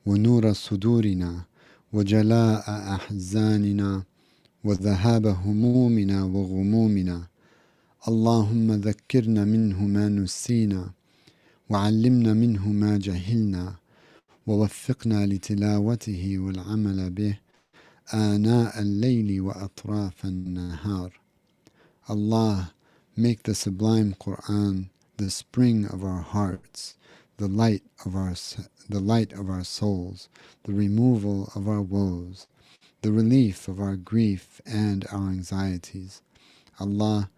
ونور صدورنا وجلاء أحزاننا وذهاب همومنا وغمومنا. اللهم ذكرنا منه ما نسينا وعلمنا منه ما جهلنا ووفقنا لتلاوته والعمل به آناء الليل وأطراف النهار. Allah, make the sublime Quran the spring of our hearts, the light of our souls, the removal of our woes, the relief of our grief and our anxieties. Allah,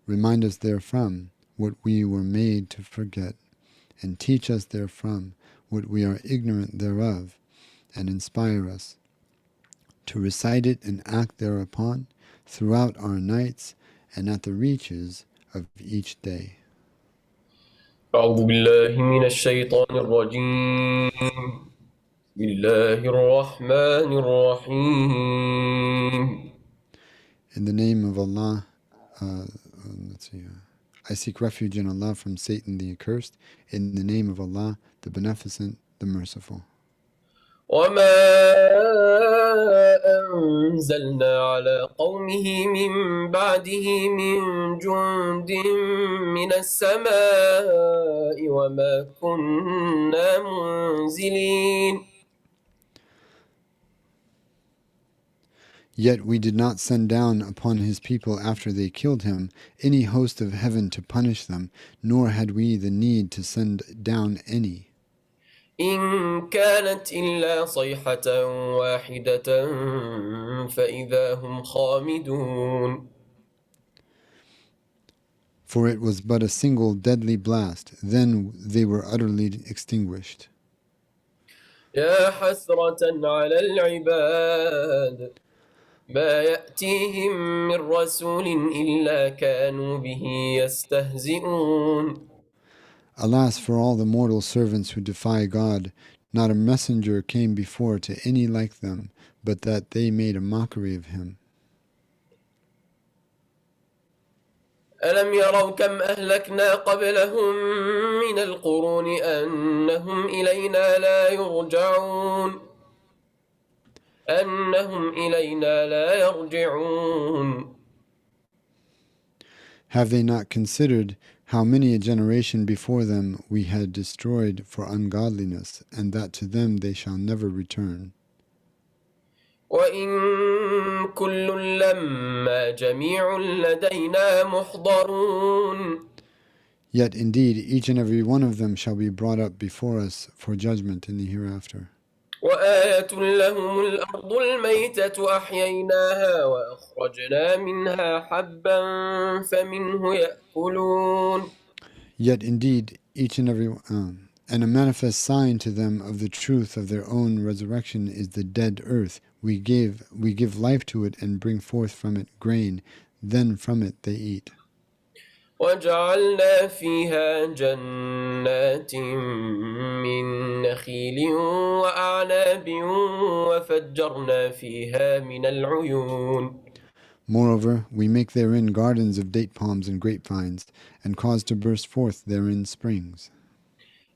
remind us therefrom what we were made to forget, and teach us therefrom what we are ignorant thereof, and inspire us to recite it and act thereupon throughout our nights and at the reaches of each day. أعوذ بالله من الشيطان الرجيم. بسم الله الرحمن الرحيم. In the name of Allah, I seek refuge in Allah from Satan the accursed. In the name of Allah, the Beneficent, the Merciful. وما أنزلنا على قومه من بعده من جند من السماء وما كنا منزلين. Yet we did not send down upon his people after they killed him any host of heaven to punish them, nor had we the need to send down any. إن كانت إلا صيحة واحدة فإذا هم خامدون. For it was but a single deadly blast, then they were utterly extinguished. يا حسرة على العباد ما يأتيهم من رسول إلا كانوا به يستهزئون. Alas for all the mortal servants who defy God, not a messenger came before to any like them, but that they made a mockery of him. ألم يروا كم أهلكنا قبلهم من القرون أنهم إلينا لا يرجعون. Have they not considered how many a generation before them we had destroyed for ungodliness, and that to them they shall never return? وإن كل لما جميع لدينا محضرون. Yet indeed each and every one of them shall be brought up before us for judgment in the hereafter. وآية لهم الأرض الميتة أحييناها وأخرجنا منها حبا فمنه يأكلون. Yet indeed each and every and a manifest sign to them of the truth of their own resurrection is the dead earth. We give life to it and bring forth from it grain, then from it they eat. وجعلنا فيها جنات من نخيل وأعناب وفجرنا فيها من العيون. Moreover, we make therein gardens of date palms and grapevines, and cause to burst forth therein springs.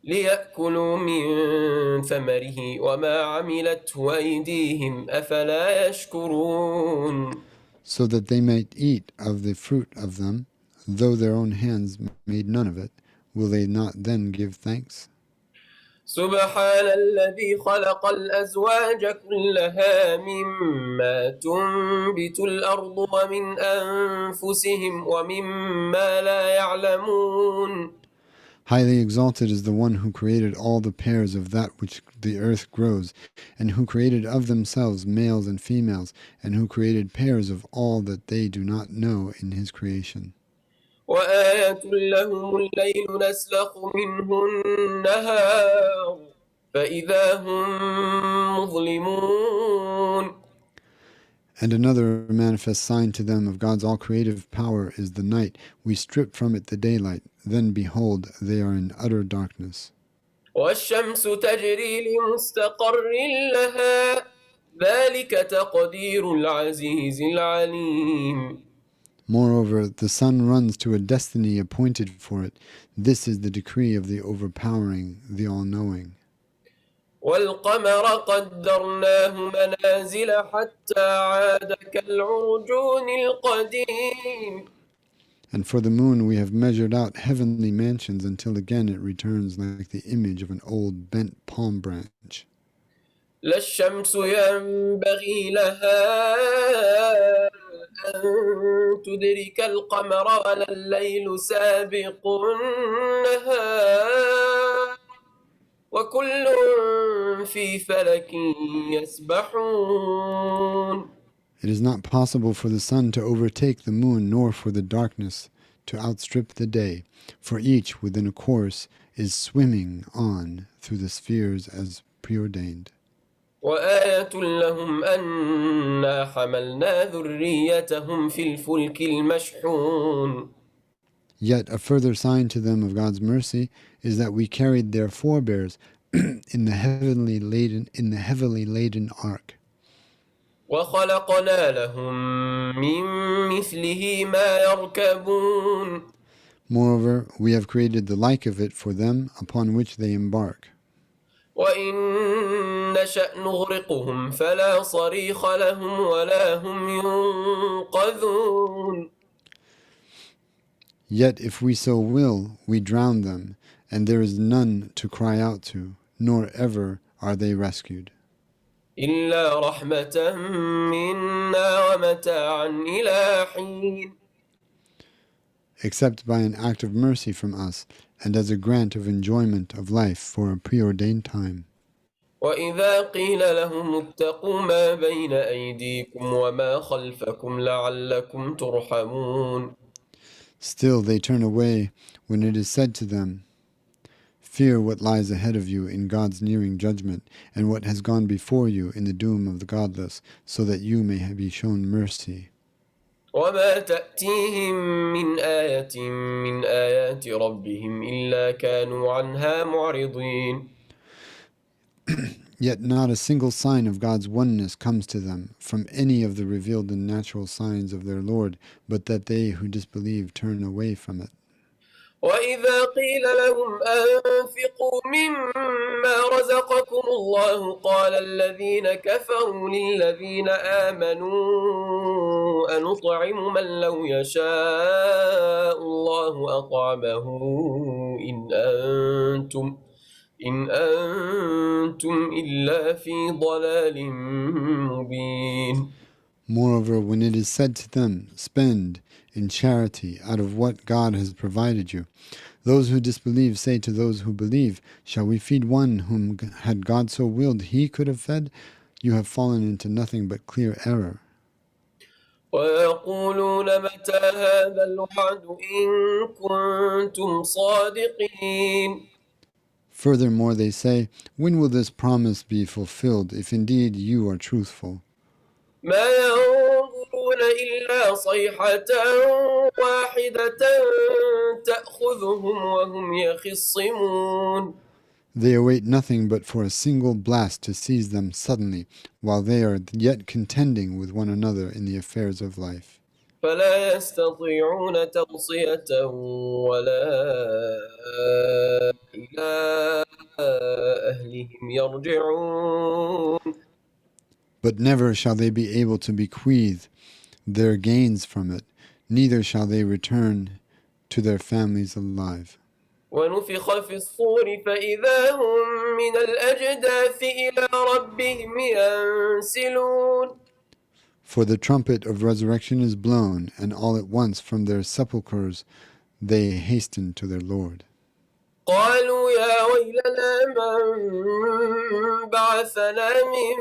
ليأكلوا من ثمره وما عملته أيديهم أفلا يشكرون. So that they might eat of the fruit of them, though their own hands made none of it, will they not then give thanks? سبحان الذي خلق الأزواج كلها مما تنبت الأرض ومن أنفسهم ومما لا يعلمون. Highly exalted is the one who created all the pairs of that which the earth grows, and who created of themselves males and females, and who created pairs of all that they do not know in his creation. وآية لهم الليل نسلخ منه النهار فإذا هم مظلمون. And another manifest sign to them of God's all-creative power is the night. We strip from it the daylight, then behold, they are in utter darkness. والشمس تجري لمستقر لها ذلك تقدير العزيز العليم. Moreover, the sun runs to a destiny appointed for it. This is the decree of the overpowering, the all-knowing. والقمر قدرناه منازل حتى عاد كالعرجون القديم. And for the moon we have measured out heavenly mansions until again it returns like the image of an old bent palm branch. لا الشمس ينبغي لها أن تدرك القمر ولا الليل سابق النهار وكل في فلك يسبحون. It is not possible for the sun to overtake the moon, nor for the darkness to outstrip the day, for each within a course is swimming on through the spheres as preordained. وآية لهم أنا حملنا ذريتهم في الفلك المشحون. Yet a further sign to them of God's mercy is that we carried their forebears in the heavily laden ark. وخلقنا لهم من مثله ما يركبون. Moreover, we have created the like of it for them upon which they embark. وإن نشأ نغرقهم فلا صريخ لهم ولا هم ينقذون. Yet if we so will, we drown them, and there is none to cry out to, nor ever are they rescued. إلا رحمة منا ومتاعا إلى حين. Except by an act of mercy from us, and as a grant of enjoyment of life for a preordained time. وإذا قيل لهم اتقوا ما بين أيديكم وما خلفكم لعلكم ترحمون. Still they turn away when it is said to them, fear what lies ahead of you in God's nearing judgment, and what has gone before you in the doom of the godless, so that you may be shown mercy. وما تأتيهم من آية من آيات ربهم إلا كانوا عنها معرضين. Yet not a single sign of God's oneness comes to them from any of the revealed and natural signs of their Lord, but that they who disbelieve turn away from it. وإذا قيل لهم أنفقوا مما رزقكم الله قال الذين كفروا للذين آمنوا أنطعم من لو يشاء الله أطعمه إن أنتم إلا في ضلال مبين. Moreover, when it is said to them, spend in charity out of what God has provided you, those who disbelieve say to those who believe, shall we feed one whom had God so willed he could have fed? You have fallen into nothing but clear error. ويقولون متى هذا الوعد إن كنتم صادقين. Furthermore, they say, when will this promise be fulfilled if indeed you are truthful? ما ينظرون إلا صيحة واحدة تأخذهم وهم يخصمون. They await nothing but for a single blast to seize them suddenly, while they are yet contending with one another in the affairs of life. فلا يستطيعون توصية ولا إلى أهلهم يرجعون. But never shall they be able to bequeath their gains from it, neither shall they return to their families alive. ونفخ في الصور فإذا هم من الأجداث إلى ربهم ينسلون. For the trumpet of resurrection is blown, and all at once from their sepulchres they hasten to their Lord. قالوا يا ويلنا من بعثنا من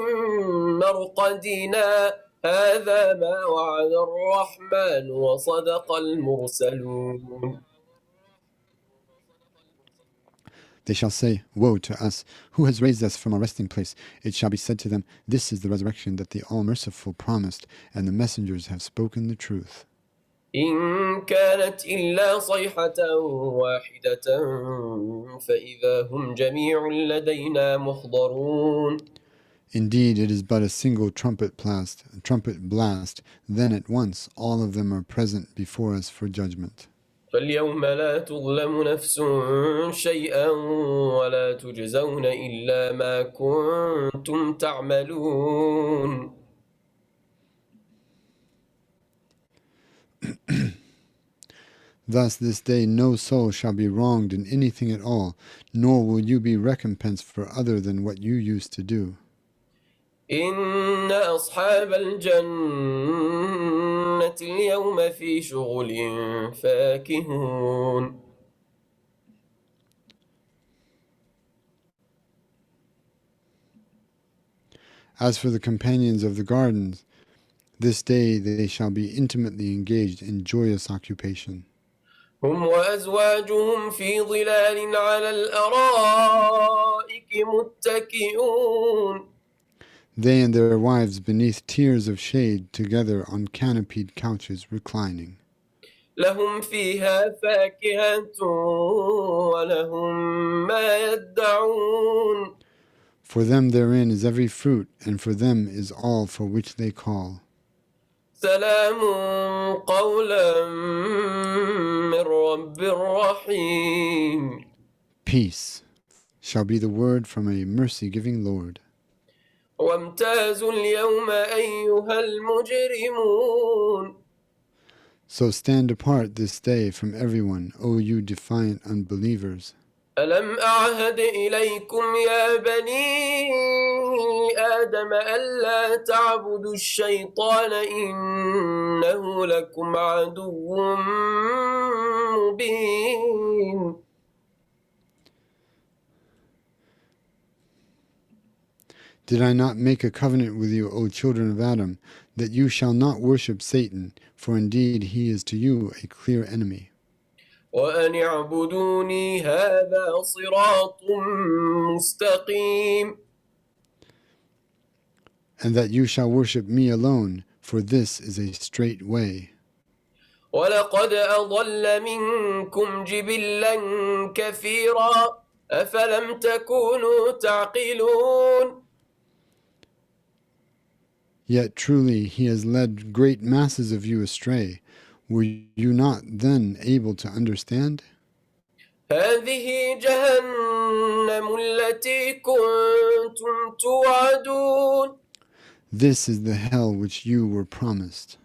مرقدنا هذا ما وعد الرحمن وصدق المرسلون. They shall say, woe to us! Who has raised us from our resting place? It shall be said to them, this is the resurrection that the All-Merciful promised, and the messengers have spoken the truth. إن كانت إلا صيحة واحدة فإذا هم جميع لدينا محضرون. Indeed, it is but a single trumpet blast, then at once all of them are present before us for judgment. فاليوم لا تظلم نفس شيئا ولا تجزون إلا ما كنتم تعملون. Thus this day no soul shall be wronged in anything at all, nor will you be recompensed for other than what you used to do. إن أصحاب الجنة اليوم في شغل فاكهون. As for the companions of the gardens, this day they shall be intimately engaged in joyous occupation. هم وأزواجهم في ظلال على الأرائك متكئون. They and their wives beneath tiers of shade together on canopied couches reclining. لهم فيها فاكهة ولهم ما يدعون. For them therein is every fruit, and for them is all for which they call. سلام قولا من رب رحيم. Peace shall be the word from a mercy-giving Lord. وامتازوا اليوم أيها المجرمون. So stand apart this day from everyone, O you defiant unbelievers. ألم أعهد إليكم يا بني آدم ألا تعبدوا الشيطان إنه لكم عدو مبين. Did I not make a covenant with you, O children of Adam, that you shall not worship Satan, for indeed he is to you a clear enemy? وأن اعبدوني هذا صراط مستقيم. And that you shall worship me alone, for this is a straight way. ولقد أضل منكم جبلا كثيرا أفلم تكونوا تعقلون. Yet truly he has led great masses of you astray. Were you not then able to understand? هذه جهنم التي كنتم توعدون. This is the hell which you were promised.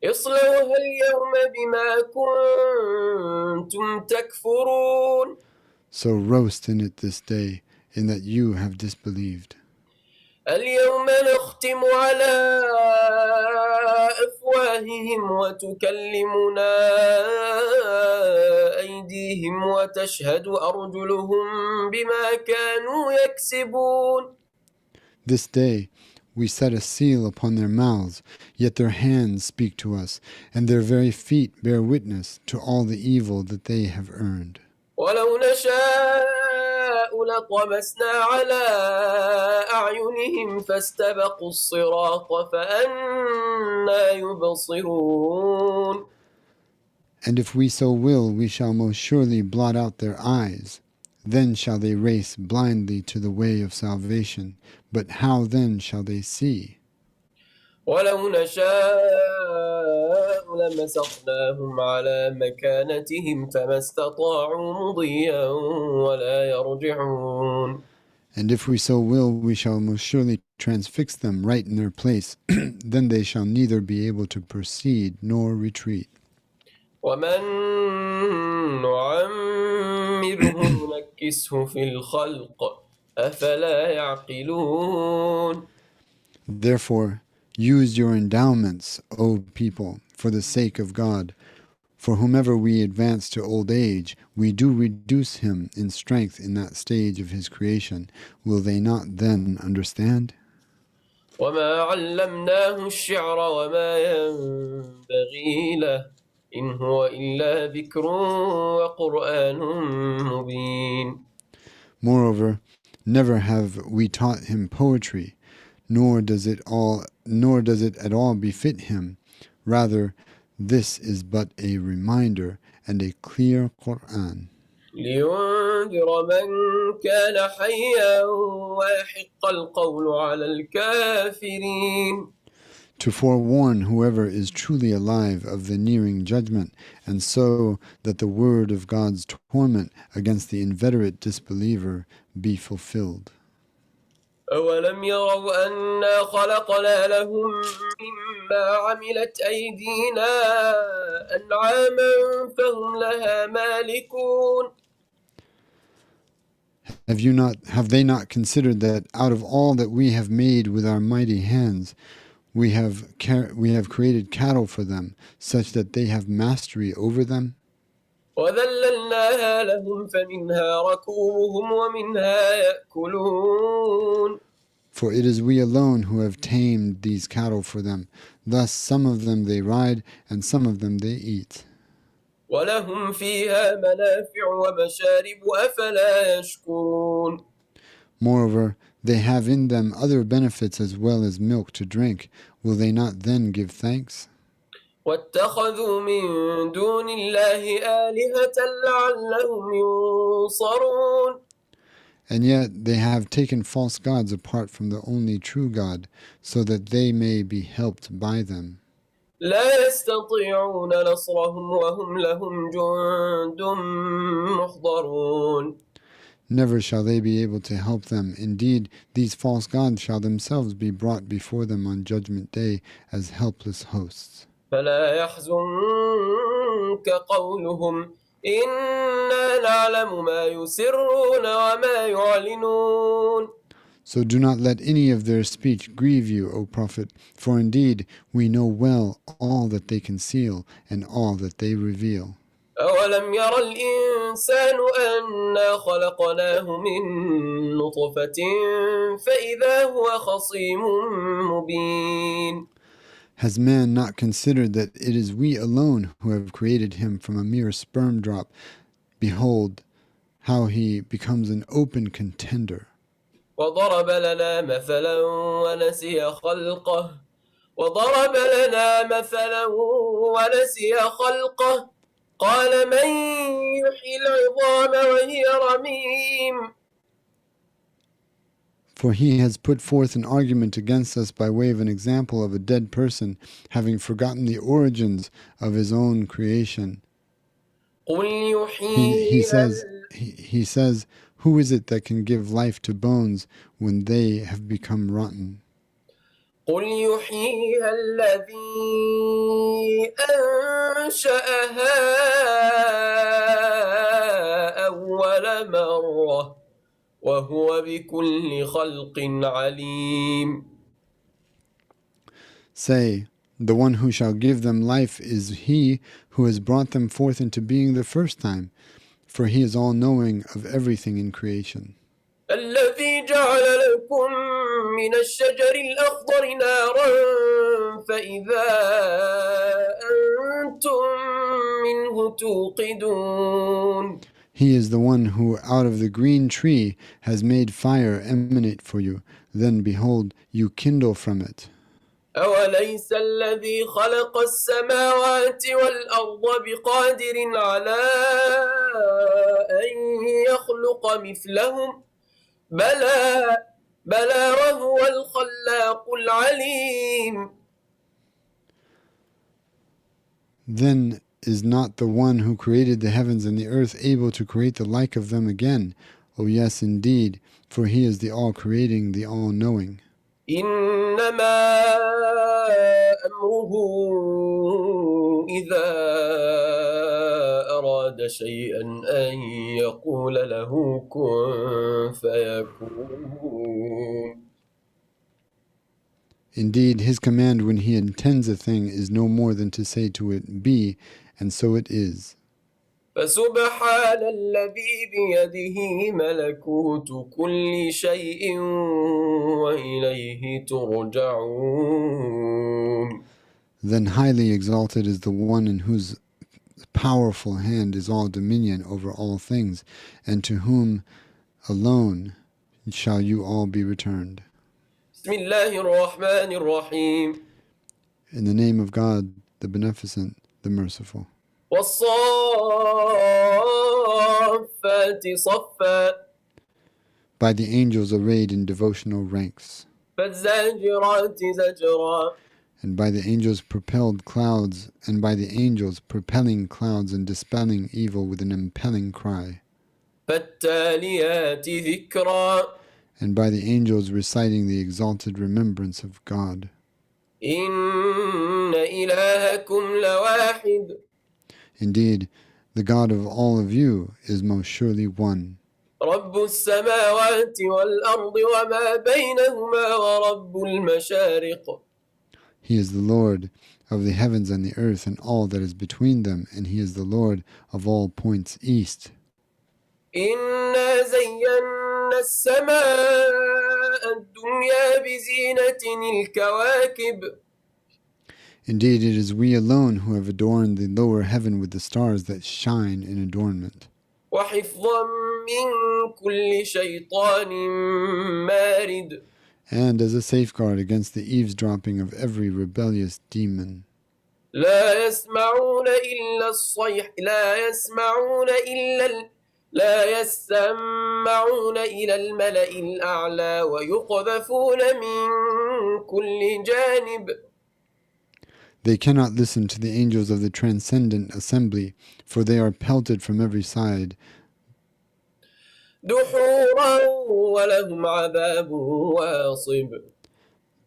اصلوها اليوم بما كنتم تكفرون. So roast in it this day, in that you have disbelieved. اليوم نختم على أفواههم وتكلمنا أيديهم وتشهد أرجلهم بما كانوا يكسبون. This day we set a seal upon their mouths, yet their hands speak to us, and their very feet bear witness to all the evil that they have earned. ولو نشاء لطمسنا على أعينهم فاستبقوا الصراط فأنى يبصرون. And if we so will, we shall most surely blot out their eyes. Then shall they race blindly to the way of salvation. But how then shall they see? ولو نشاء لمسخناهم على مكانتهم فما استطاعوا مضيا ولا يرجعون. And if we so will, we shall most surely transfix them right in their place. Then they shall neither be able to proceed nor retreat. ومن نعمره نكسه في الخلق أفلا يعقلون. Therefore, use your endowments, O people, for the sake of God. For whomever we advance to old age, we do reduce him in strength in that stage of his creation. Will they not then understand? وما علمناه الشعر وما ينبغي له إن هو إلا ذكر وقرآن مبين. Moreover, never have we taught him poetry, nor does it at all befit him. Rather, this is but a reminder and a clear Qur'an. لينذر من كان حيا ويحق القول على الكافرين. to forewarn whoever is truly alive of the nearing judgment, and so that the word of God's torment against the inveterate disbeliever be fulfilled. أولم يروا أنا خلقنا لهم مما عملت أيدينا أنعاما فهم لها مالكون. Have they not considered that out of all that we have made with our mighty hands, we have created cattle for them, such that they have mastery over them? وذللناها لهم فمنها ركوبهم ومنها يأكلون. For it is we alone who have tamed these cattle for them. Thus some of them they ride, and some of them they eat. ولهم فيها منافع ومشارب أفلا يشكرون. Moreover, they have in them other benefits as well as milk to drink. Will they not then give thanks? واتخذوا من دون الله آلهة لعلهم ينصرون. And yet they have taken false gods apart from the only true God, so that they may be helped by them. لا يستطيعون نصرهم وهم لهم جند محضرون. Never shall they be able to help them. Indeed, these false gods shall themselves be brought before them on Judgment Day as helpless hosts. فلا يحزنك قولهم إنا نعلم ما يسرون وما يعلنون. So do not let any of their speech grieve you, O Prophet, for indeed we know well all that they conceal and all that they reveal. أولم ير الإنسان أنا خلقناه من نطفة فإذا هو خصيم مبين. Has man not considered that it is we alone who have created him from a mere sperm drop? Behold, how he becomes an open contender. وضرب لنا مثلا ونسي خلقه وضرب لنا مثلا ونسي خلقه قال من يحيي العظام وهي رميم. For he has put forth an argument against us by way of an example of a dead person having forgotten the origins of his own creation. He says, who is it that can give life to bones when they have become rotten? قل يحييها الذي أنشأها أول مرة وهو بكل خلق عليم. Say, the one who shall give them life is he who has brought them forth into being the first time, for he is all-knowing of everything in creation. الذي جعل لكم من الشجر الأخضر نارا فإذا أنتم منه توقدون. He is the one who out of the green tree has made fire emanate for you. Then behold, you kindle from it. أوليس الذي خلق السماوات والأرض بقادر على أن يخلق مثلهم بلى وهو الخلاق العليم. Then is not the one who created the heavens and the earth able to create the like of them again? Oh yes, indeed, for he is the all-creating, the all-knowing. إنما أمره إذا أراد شيئا أن يقول له كن فيكون. Indeed, his command when he intends a thing is no more than to say to it, be, and so it is. فسبحان الذي بيده ملكوت كل شيء وإليه ترجعون. Then highly exalted is the one in whose powerful hand is all dominion over all things, and to whom alone shall you all be returned. بسم الله الرحمن الرحيم. In the name of God, the Beneficent, the Merciful. والصافات صفا. By the angels arrayed in devotional ranks, فالزاجرات زجرا. and by the angels propelled clouds, and by the angels propelling clouds and dispelling evil with an impelling cry, فالتاليات ذكرا and by the angels reciting the exalted remembrance of God. إن إلهكم لواحد Indeed, the God of all of you is most surely one. رب السماوات والأرض وما بينهما ورب المشارق. He is the Lord of the heavens and the earth and all that is between them, and he is the Lord of all points east. إنا زينا السماء الدنيا بزينة الكواكب. Indeed, it is we alone who have adorned the lower heaven with the stars that shine in adornment, وحفظا من كل شيطان مارد. and as a safeguard against the eavesdropping of every rebellious demon. لا يسمعون إلا الصيح لا يسمعون إلى الملأ الأعلى ويقذفون من كل جانب. They cannot listen to the angels of the transcendent assembly, for they are pelted from every side, دحورا ولهم عذاب واصب.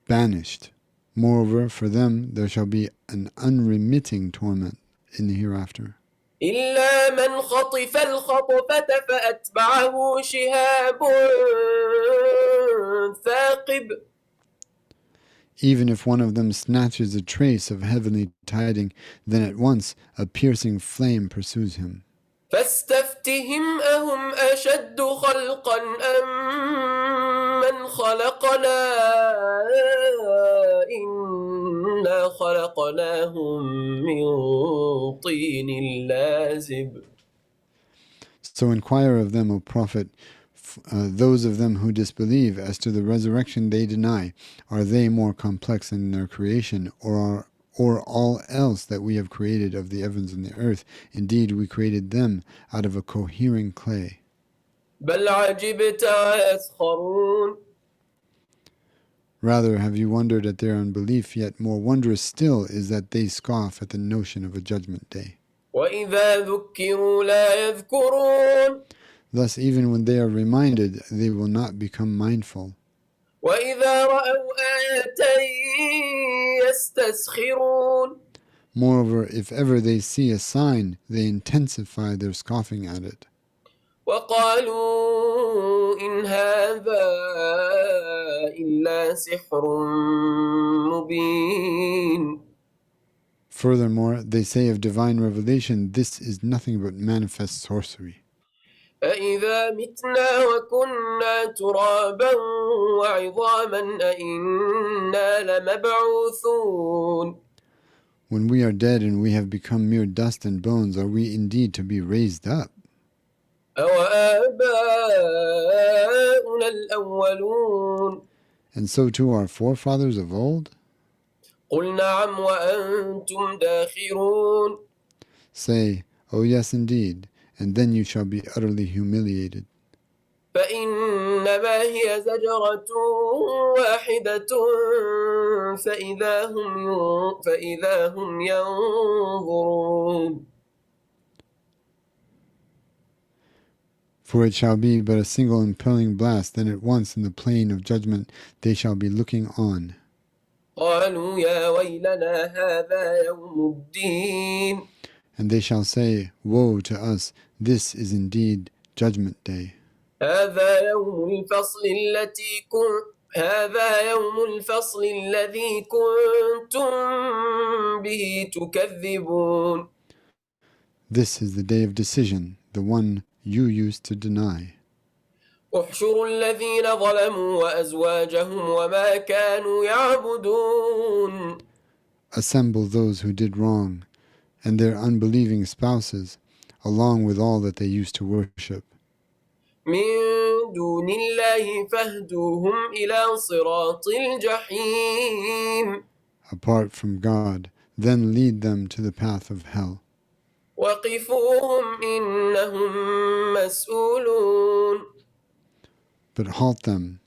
banished. Moreover, for them there shall be an unremitting torment in the hereafter. إلا من خطف الخطفة فأتبعه شهاب ثاقب. Even if one of them snatches a trace of heavenly tiding, then at once a piercing flame pursues him. فاستفتهم أهم أشد خلقا أم من خلقنا إنا خلقناهم من طين لازب. So inquire of them, O Prophet, those of them who disbelieve as to the resurrection they deny, are they more complex in their creation, or all else that we have created of the heavens and the earth? Indeed, we created them out of a cohering clay. بل عجبت ويسخرون. Rather, have you wondered at their unbelief? Yet more wondrous still is that they scoff at the notion of a judgment day. وإذا ذكروا لا يذكرون. Thus, even when they are reminded, they will not become mindful. وإذا رأوا آية يستسخرون. Moreover, if ever they see a sign, they intensify their scoffing at it. وقالوا إن هذا إلا سحر مبين. Furthermore, they say of divine revelation, this is nothing but manifest sorcery. أإذا متنا وكنا ترابا وعظاما أإنا لمبعوثون. When we are dead and we have become mere dust and bones, are we indeed to be raised up? أوآباؤنا الأولون. And so too our forefathers of old? قل نعم وأنتم داخرون. Say, oh yes indeed, and then you shall be utterly humiliated. فإنما هي زجرة واحدة فإذا هم ينظرون. For it shall be but a single impelling blast, then at once in the plain of judgment they shall be looking on. قالوا يا ويلنا هذا يوم الدين. And they shall say, woe to us, this is indeed judgment day. هذا يوم الفصل الذي كنتم به تكذبون. This is the day of decision, the one you used to deny. احشروا الذين ظلموا وأزواجهم وما كانوا يعبدون. Assemble those who did wrong, and their unbelieving spouses, along with all that they used to worship. من دون الله فاهدوهم إلى صراط الجحيم. Apart from God, then lead them to the path of hell. وقفوهم إنهم مسؤولون. But halt them.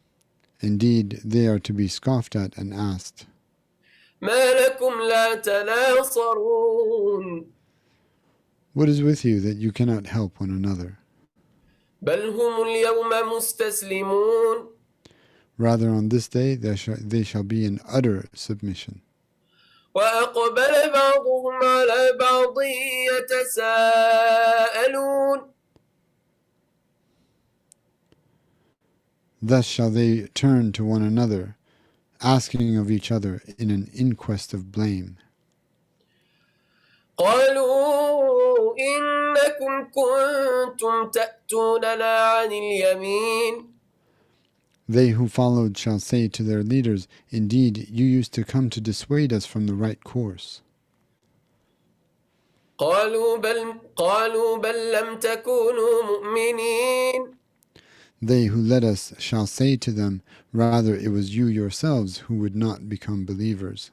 Indeed, they are to be scoffed at and asked. ما لكم لا تناصرون What is with you that you cannot help one another? بل هم اليوم مستسلمون Rather, on this day they shall be in utter submission. وأقبل بعضهم على بعض يتساءلون Thus shall they turn to one another, asking of each other in an inquest of blame. قالوا إنكم كنتم تأتوننا عن اليمين They who followed shall say to their leaders, Indeed, you used to come to dissuade us from the right course. قالوا بل لم تكونوا مؤمنين They who led us shall say to them, Rather, it was you yourselves who would not become believers.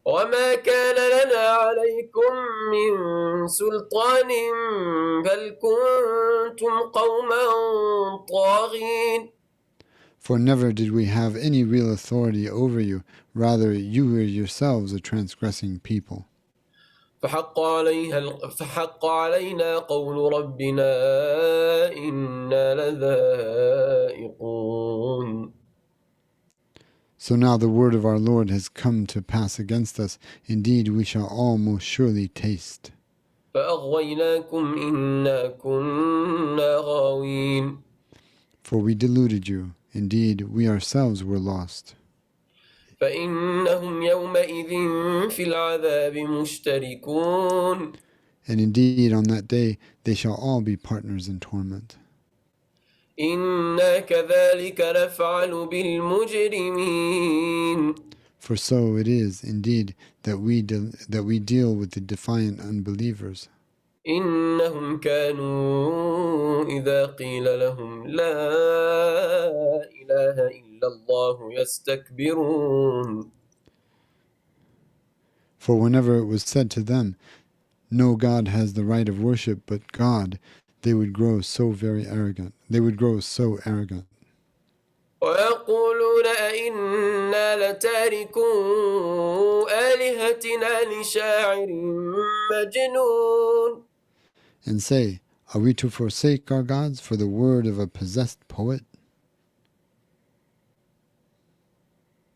وما كان لنا عليكم من سلطان بل كنتم قوما طاغين For never did we have any real authority over you, rather you were yourselves a transgressing people. فحق علينا قول ربنا إنا لذائقون So now the word of our Lord has come to pass against us. Indeed, we shall all most surely taste. فأغويناكم إنا كنا غاوين For we deluded you. Indeed, we ourselves were lost. فإنهم يومئذ في العذاب مشتركون And indeed, on that day, they shall all be partners in torment. إنا كذلك نفعل بالمجرمين For so it is, indeed, that we deal with the defiant unbelievers. إنهم كانوا إذا قيل لهم لا إله إلا الله يستكبرون For whenever it was said to them, No God has the right of worship but God, they would grow so arrogant. ويقولون أئنا لتاركو آلهتنا لشاعر مجنون And say, Are we to forsake our gods for the word of a possessed poet?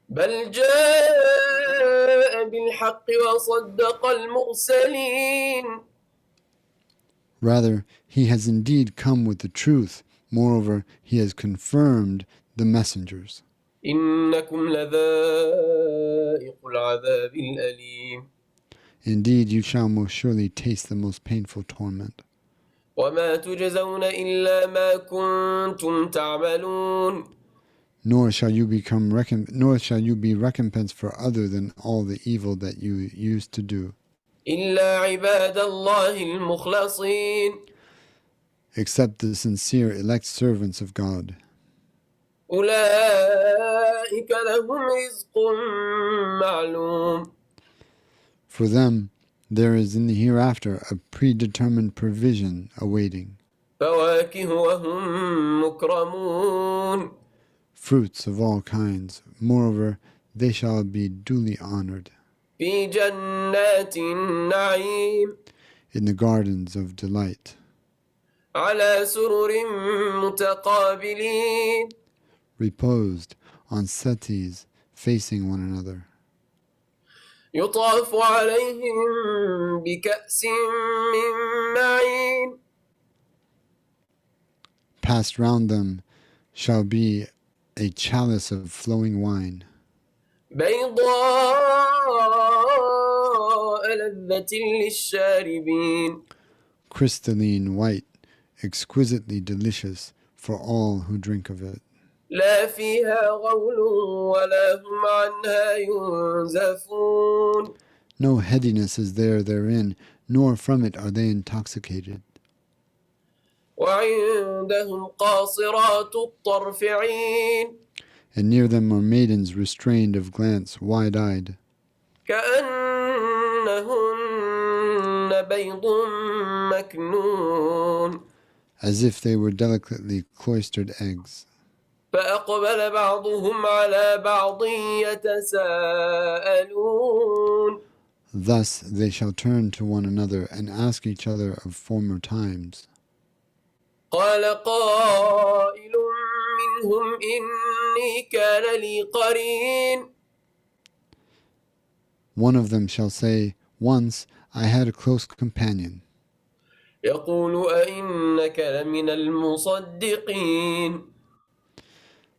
بل جاء بالحق وصدق المرسلين Rather, he has indeed come with the truth. Moreover, he has confirmed the messengers. إنكم لذائق العذاب الأليم Indeed, you shall most surely taste the most painful torment. وما تجزون إلا ما كنتم تعملون Nor shall you be recompensed for other than all the evil that you used to do, إلا عباد الله المخلصين except the sincere elect servants of God. أولئك لهم رزق معلوم For them, there is in the hereafter a predetermined provision awaiting, فواكه وهم مكرمون fruits of all kinds. Moreover, they shall be duly honored في جنات النعيم in the gardens of delight, على سرر متقابلين reposed on settees facing one another. يطاف عليهم بكأس من معين Passed round them shall be a chalice of flowing wine, بيضاء لذة للشاربين crystalline white, exquisitely delicious for all who drink of it. لا فيها غول ولا هم عنها ينزفون No headiness is therein, nor from it are they intoxicated. وعندهم قاصرات الطرف عين And near them are maidens restrained of glance, wide-eyed, كأنهن بيض مكنون as if they were delicately cloistered eggs. فأقبل بعضهم على بعض يتساءلون. Thus they shall turn to one another and ask each other of former times. قال قائل منهم إني كان لي قرين. One of them shall say, Once I had a close companion. يقول أئنك لمن المصدقين.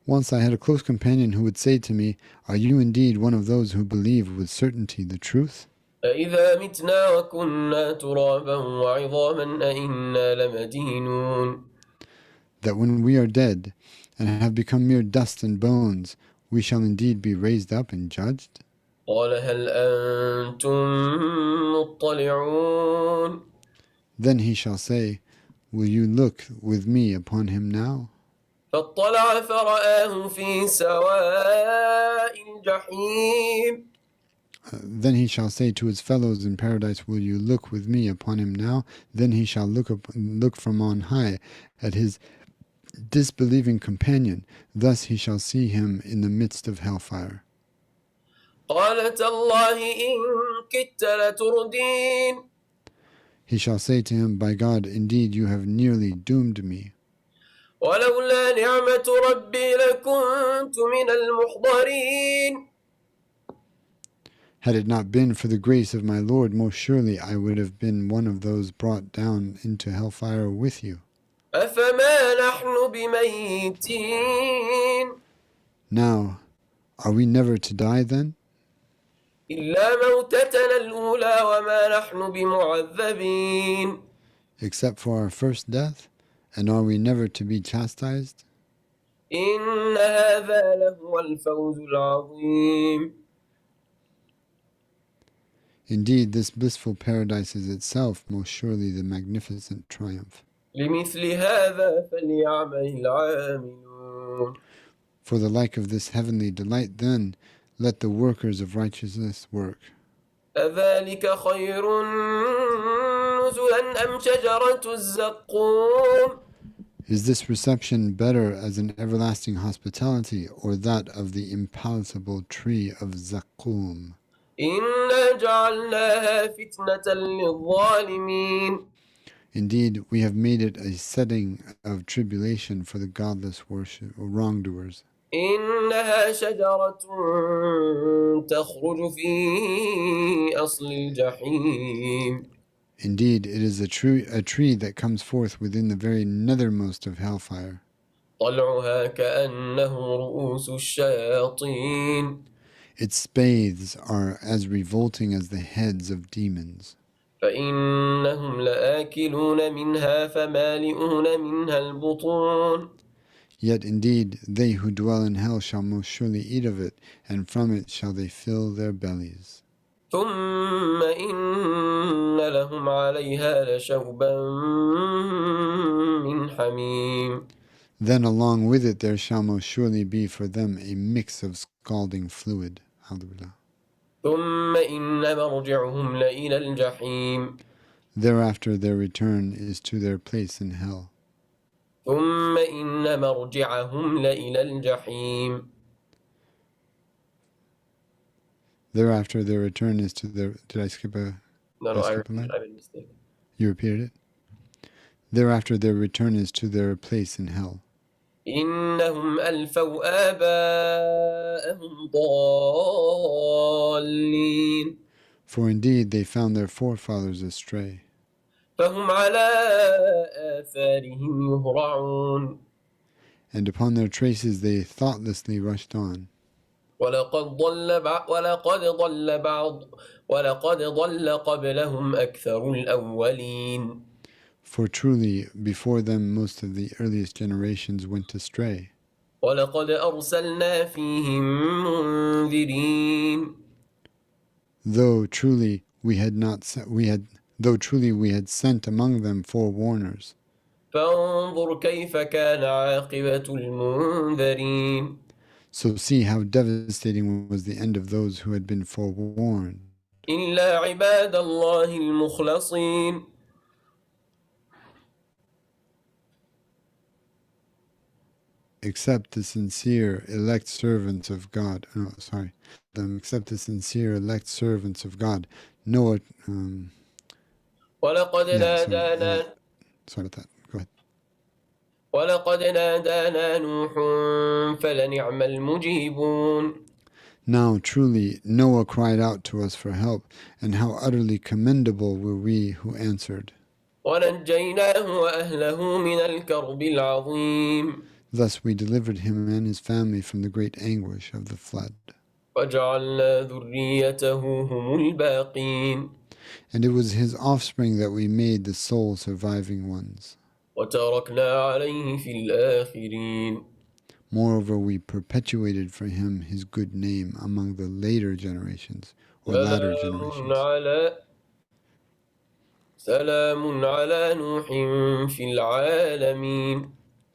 Once I had a close companion who would say to me, Are you indeed one of those who believe with certainty the truth? أإذا متنا وكنا ترابا وعظاما أئنا لمدينون. That when we are dead and have become mere dust and bones, we shall indeed be raised up and judged? قال هل أنتم مطلعون. Then he shall say, Will you look with me upon him now? فاطلع فرآه في سواء الجحيم. Then he shall say to his fellows in paradise, Will you look with me upon him now? Then he shall look from on high at his disbelieving companion. Thus he shall see him in the midst of hellfire. قال تالله إن كدت لتردين. He shall say to him, By God, indeed you have nearly doomed me. ولولا نعمة ربي لكنت من المحضرين. Had it not been for the grace of my Lord, most surely I would have been one of those brought down into hellfire with you. أفما نحن بميتين. Now, are we never to die then? إلا موتتنا الأولى وما نحن بمعذبين. Except for our first death? And are we never to be chastised? إن هذا لهو الفوز العظيم. Indeed, this blissful paradise is itself most surely the magnificent triumph. لمثل هذا فليعمل العاملون. For the like of this heavenly delight, then, let the workers of righteousness work. أذلك خير نزلا أم شجرة الزقوم. Is this reception better as an everlasting hospitality, or that of the impalatable tree of Zaqqum? إنا جعلناها فتنة للظالمين. Indeed, we have made it a setting of tribulation for the godless wrongdoers. إنها شجرة تخرج في أصل الجحيم. Indeed, it is a tree that comes forth within the very nethermost of hellfire. طلعها كأنه رؤوس الشياطين. Its spathes are as revolting as the heads of demons. فإنهم لآكلون منها فمالئون منها البطون. Yet indeed, they who dwell in hell shall most surely eat of it, and from it shall they fill their bellies. ثم إن لهم عليها لشوبا من حميم. Then along with it there shall most surely be for them a mix of scalding fluid. Alhamdulillah. ثم إن مرجعهم لإلى الجحيم. Thereafter their return is to their place in hell. ثم إن مرجعهم لإلى الجحيم. Thereafter their return is to their... Did I skip a... No, I made a mistake. You repeated it? Thereafter their return is to their place in hell. إنهم ألفوا آباءهم ضالين. For indeed they found their forefathers astray. فهم على آثارهم يهرعون. And upon their traces they thoughtlessly rushed on. ولقد ضل قبلهم أكثر الأولين. For truly, before them most of the earliest generations went astray. وَلَقَدْ أَرْسَلْنَا فِيهِمْ مُنذِرِينَ. Though truly we had sent among them forewarners. فَانظُرْ كَيْفَ كَانَ عَاقِبَةُ الْمُنذَرِينَ. So see how devastating was the end of those who had been forewarned. إِلَّا عِبَادَ اللَّهِ الْمُخْلَصِينَ. except the sincere elect servants of God. No, sorry. Except the sincere elect servants of God. Noah. ولقد Yeah, sorry. نادانا Sorry about that. Go ahead. ولقد نادانا نوح فلنعم المجيبون. Now truly Noah cried out to us for help, and how utterly commendable were we who answered. ونجيناه وأهله من الكرب العظيم. Thus we delivered him and his family from the great anguish of the flood. وجعلنا ذريته هم الباقين. And it was his offspring that we made the sole surviving ones. وتركنا عليه في الآخرين. Moreover, we perpetuated for him his good name among the later generations, or latter generations. سلام على نوح في العالمين.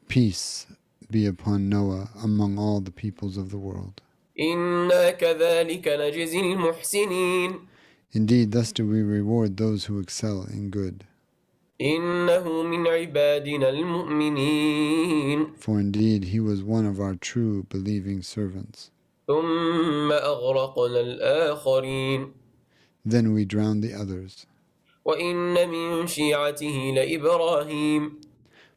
Peace be upon Noah among all the peoples of the world. إنا كذلك نجزي المحسنين. Indeed, thus do we reward those who excel in good. إنه من عبادنا المؤمنين. For indeed he was one of our true believing servants. ثم أغرقنا الآخرين. Then we drowned the others. وإن من شيعته لإبراهيم.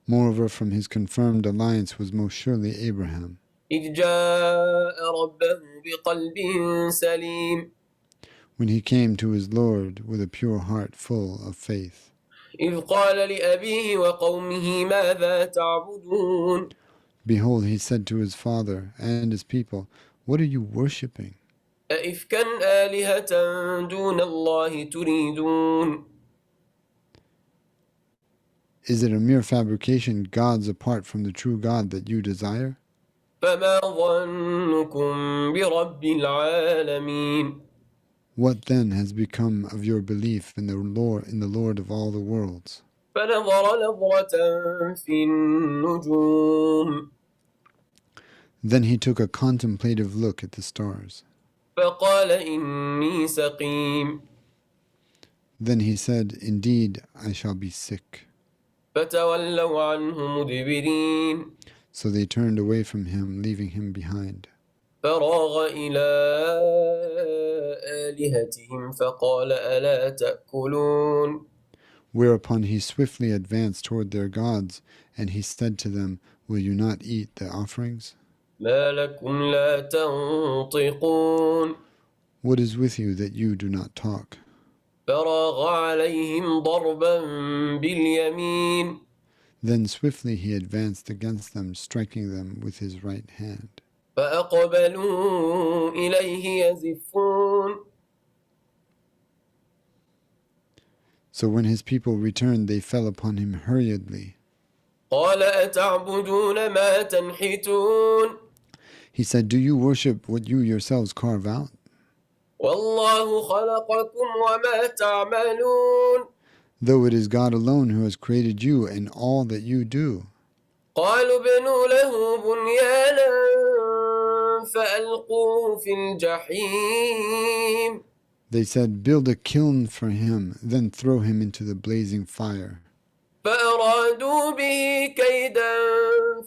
Moreover, from his confirmed alliance was most surely Abraham. إذ جاء ربه بقلب سليم. When he came to his Lord with a pure heart full of faith. إذ قال لأبيه وقومه ماذا تعبدون. Behold, he said to his father and his people, what are you worshipping? أئفكا آلهة دون الله تريدون. Is it a mere fabrication, gods apart from the true God, that you desire? فما ظنكم برب العالمين. What then has become of your belief in the Lord of all the worlds? فنظر نظرة في النجوم. Then he took a contemplative look at the stars. فقال إني سقيم. Then he said, indeed, I shall be sick. فتولوا عنه مدبرين. So they turned away from him, leaving him behind. فراغ إلى آلهتهم فقال ألا تأكلون. Whereupon he swiftly advanced toward their gods, and he said to them, will you not eat the offerings? ما لكم لا تنطقون. What is with you that you do not talk? فراغ عليهم ضربا باليمين. Then swiftly he advanced against them, striking them with his right hand. فأقبلوا إليه يزفون. So when his people returned, they fell upon him hurriedly. قال أتعبدون ما تنحتون. He said, do you worship what you yourselves carve out? والله خلقكم وما تعملون. Though it is God alone who has created you and all that you do. قالوا ابنوا له بنيانا فألقوه في الجحيم. They said, build a kiln for him, then throw him into the blazing fire. فأرادوا به كيدا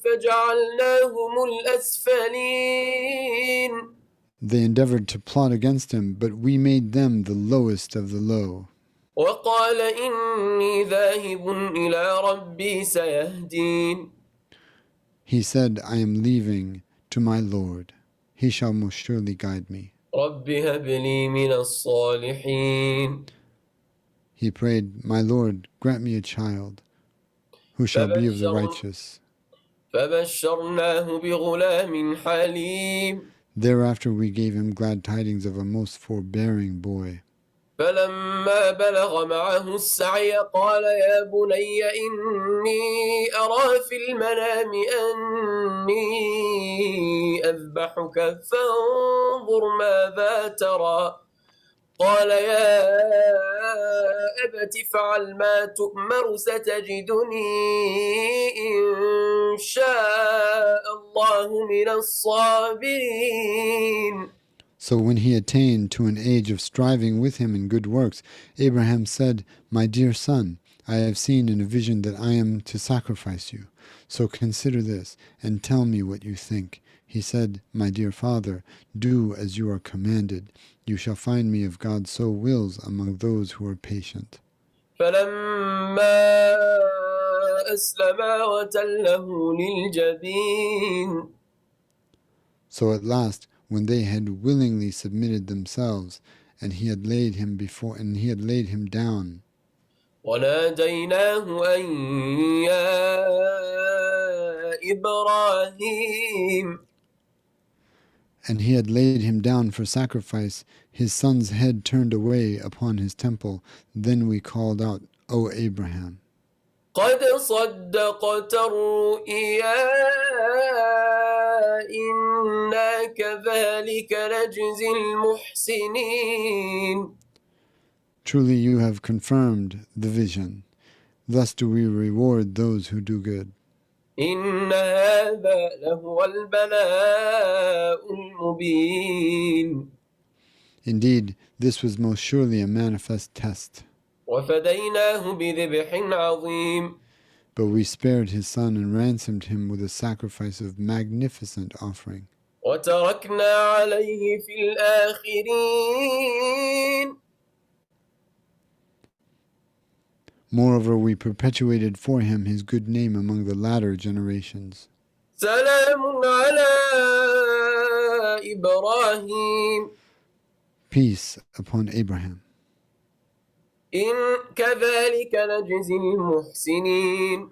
فجعلناهم الأسفلين. They endeavored to plot against him, but we made them the lowest of the low. وقال إني ذاهب إلى ربي سيهدين. He said, I am leaving to my Lord. He shall most surely guide me. رب هب لي من الصالحين. He prayed, my Lord, grant me a child who shall be of the righteous. فبشرناه بغلام حليم. Thereafter we gave him glad tidings of a most forbearing boy. فلما بلغ معه السعي قال يا بني إني أرى في المنام أني أذبحك فانظر ماذا ترى. قال يا أبت افعل ما تؤمر ستجدني إن شاء الله من الصابرين. So when he attained to an age of striving with him in good works, Abraham said, my dear son, I have seen in a vision that I am to sacrifice you. So consider this and tell me what you think. He said, My dear father, do as you are commanded. You shall find me if God so wills among those who are patient. فلما أسلما وتله للجبين So at last, when they had willingly submitted themselves, and he had laid him down, وناديناه أن يا إبراهيم and he had laid him down for sacrifice, his son's head turned away upon his temple. Then we called out, O Abraham, قد صدقت الرؤيا إنا كذلك نجزي المحسنين truly you have confirmed the vision. Thus do we reward those who do good. إن هذا لهو البلاء المبين Indeed, this was most surely a manifest test. وفديناه بذبح عظيم But we spared his son and ransomed him with a sacrifice of magnificent offering. وتركنا عليه في الآخرين Moreover, we perpetuated for him his good name among the latter generations. سلام على إبراهيم Peace upon Abraham. إن كذلك نجزي المحسنين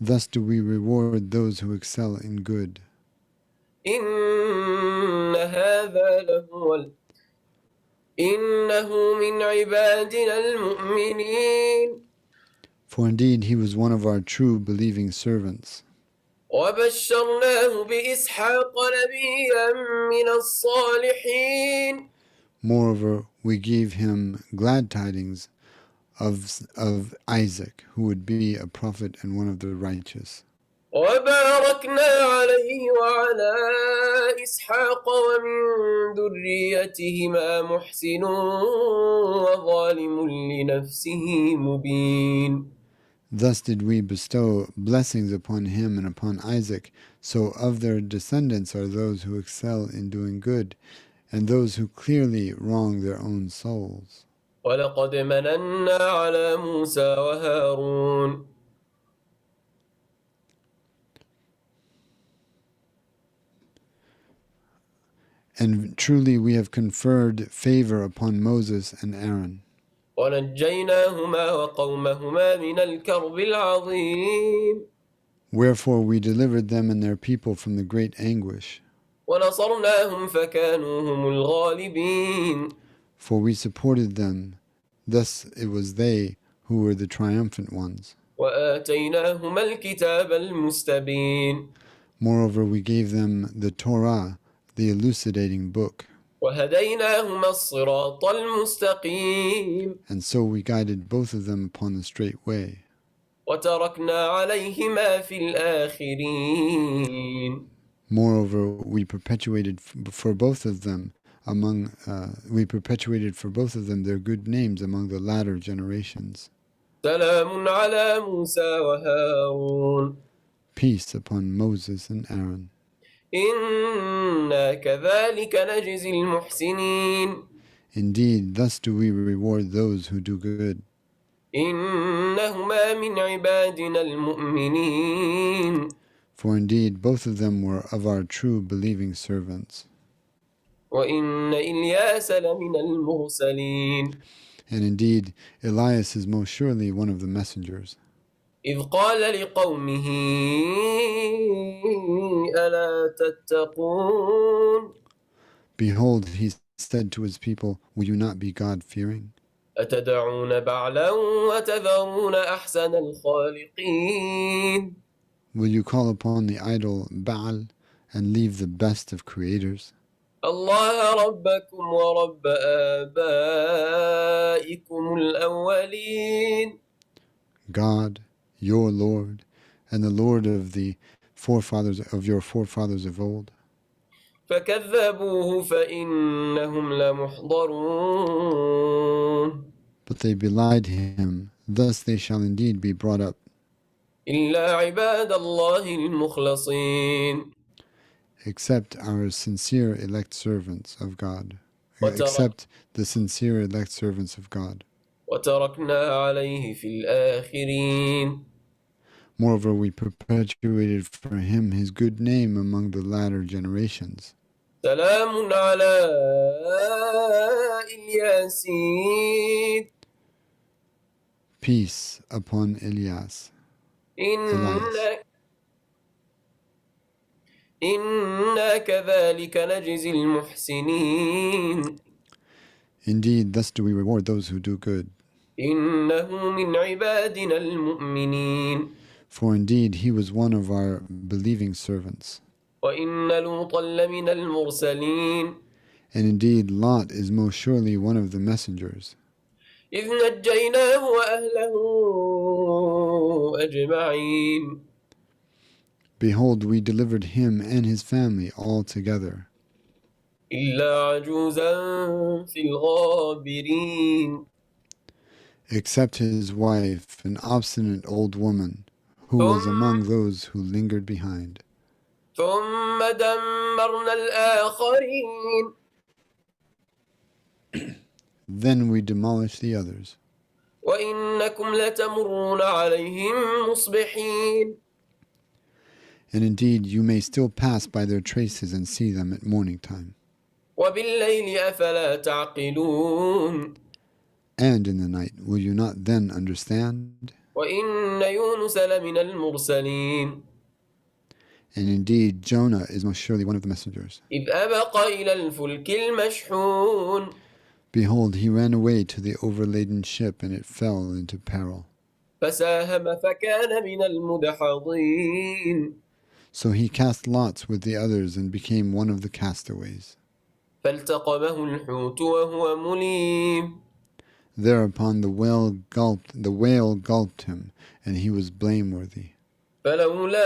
Thus do we reward those who excel in good. إنه من عبادنا المؤمنين For indeed he was one of our true believing servants. وبشرناه بإسحاق نبيا من الصالحين Moreover, we gave him glad tidings of Isaac, who would be a prophet and one of the righteous. وباركنا عليه وعلى إسحاق ومن ذريتهما محسن وظالم لنفسه مبين Thus did we bestow blessings upon him and upon Isaac, so of their descendants are those who excel in doing good, and those who clearly wrong their own souls. ولقد مننا على موسى وهارون And truly we have conferred favor upon Moses and Aaron. ونجيناهما وقومهما من الكرب العظيم Wherefore we delivered them and their people from the great anguish. ونصرناهم فكانوا هم الغالبين For we supported them, thus it was they who were the triumphant ones. وآتيناهما الكتاب المستبين Moreover, we gave them the Torah, the elucidating book. وهديناهما الصراط المستقيم And so we guided both of them upon the straight way. وتركنا عليهما في الآخرين Moreover, we perpetuated for both of them their good names among the latter generations. سلام على موسى وهارون Peace upon Moses and Aaron. إنا كذلك نجزي المحسنين Indeed, thus do we reward those who do good. إنهما من عبادنا المؤمنين For indeed, both of them were of our true believing servants. وإن إلياس لمن المرسلين And indeed, Elias is most surely one of the messengers. إذ قال لقومه ألا تتقون Behold, he said to his people, Will you not be God-fearing? أتدعون بعلا وتذرون أحسن الخالقين Will you call upon the idol Baal and leave the best of creators? الله ربكم ورب آبائكم الأولين God, your Lord, and the Lord of the forefathers of your forefathers of old. فكذبوه فإنهم لمحضرون But they belied him, Thus they shall indeed be brought up, إلا عباد الله المخلصين except our sincere elect servants of God. وترك Except the sincere elect servants of God. وتركنا عليه في الآخرين Moreover, we perpetuated for him his good name among the latter generations. سلام على الياسين Peace upon Elias. إنا كذلك نجزي المحسنين Indeed, thus do we reward those who do good. إنه من عبادنا المؤمنين For indeed he was one of our believing servants. وإن لوطا لمن المرسلين And indeed Lot is most surely one of the messengers. إذ نجيناه وأهله أجمعين Behold, we delivered him and his family all together, إلا عجوزا في الغابرين except his wife, an obstinate old woman, who was among those who lingered behind. ثم دمرنا الآخرين Then we demolished the others. وإنكم لتمرون عليهم مصبحين And indeed you may still pass by their traces and see them at morning time. وبالليل أفلا تعقلون And in the night will you not then understand? وإن يونس لمن المرسلين And indeed Jonah is most surely one of the messengers. إذ أبق إلى الفلك المشحون Behold, he ran away to the overladen ship, and it fell into peril. فساهم فكان من المدحضين So he cast lots with the others and became one of the castaways. فالتقمه الحوت وهو مليم Thereupon the whale gulped him, and he was blameworthy. فلولا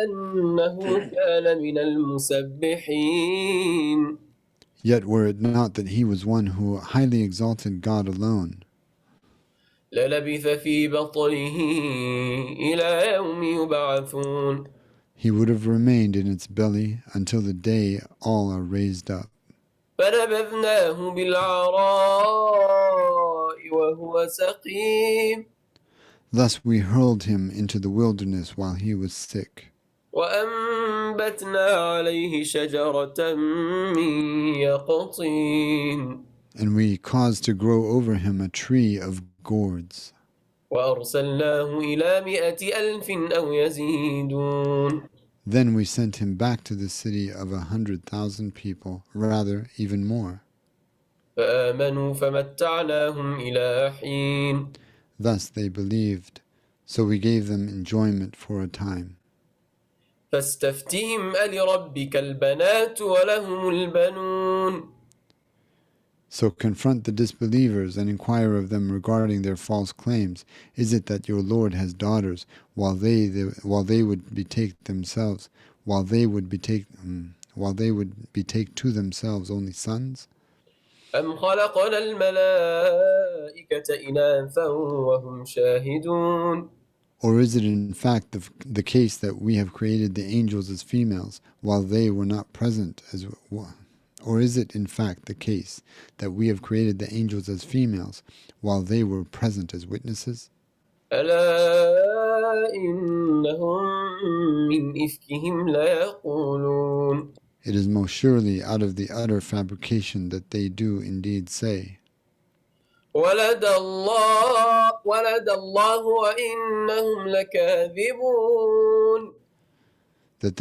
أنه كان من المسبحين Yet were it not that he was one who highly exalted God alone, للبث في بطنه إلى يوم يبعثون he would have remained in its belly until the day all are raised up. فنبذناه بالعراء وهو سقيم Thus we hurled him into the wilderness while he was sick, وأنبتنا عليه شجرة من يقطين and we caused to grow over him a tree of gourds. وأرسلناه إلى 100,000 أو يزيدون Then we sent him back to the city of 100,000 people, rather even more. فآمنوا فمتعناهم إلى حين Thus they believed, so we gave them enjoyment for a time. فاستفتهم ألربك البنات ولهم البنون So confront the disbelievers and inquire of them regarding their false claims. Is it that your Lord has daughters, while they would betake to themselves only sons? أم خلقنا الملائكة إناثا وهم شاهدون Or is it in fact the case that we have created the angels as females, while they were not present as Or is it in fact the case that we have created the angels as females, while they were present as witnesses? ألا إنهم من إفكهم ليقولون It is most surely out of the utter fabrication that they do indeed say, ولد الله وإنهم لكاذبون that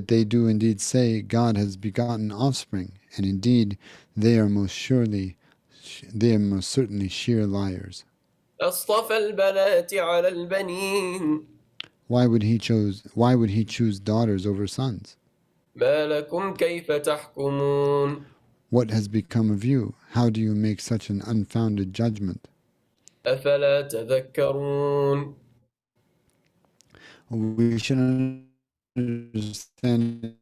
they do indeed say, God has begotten offspring, and indeed they are most certainly sheer liars. أصطفى البنات على البنين Why would he choose daughters over sons? ما لكم كيف تحكمون What has become of you? How do you make such an unfounded judgment? أفلا تذكرون We should understand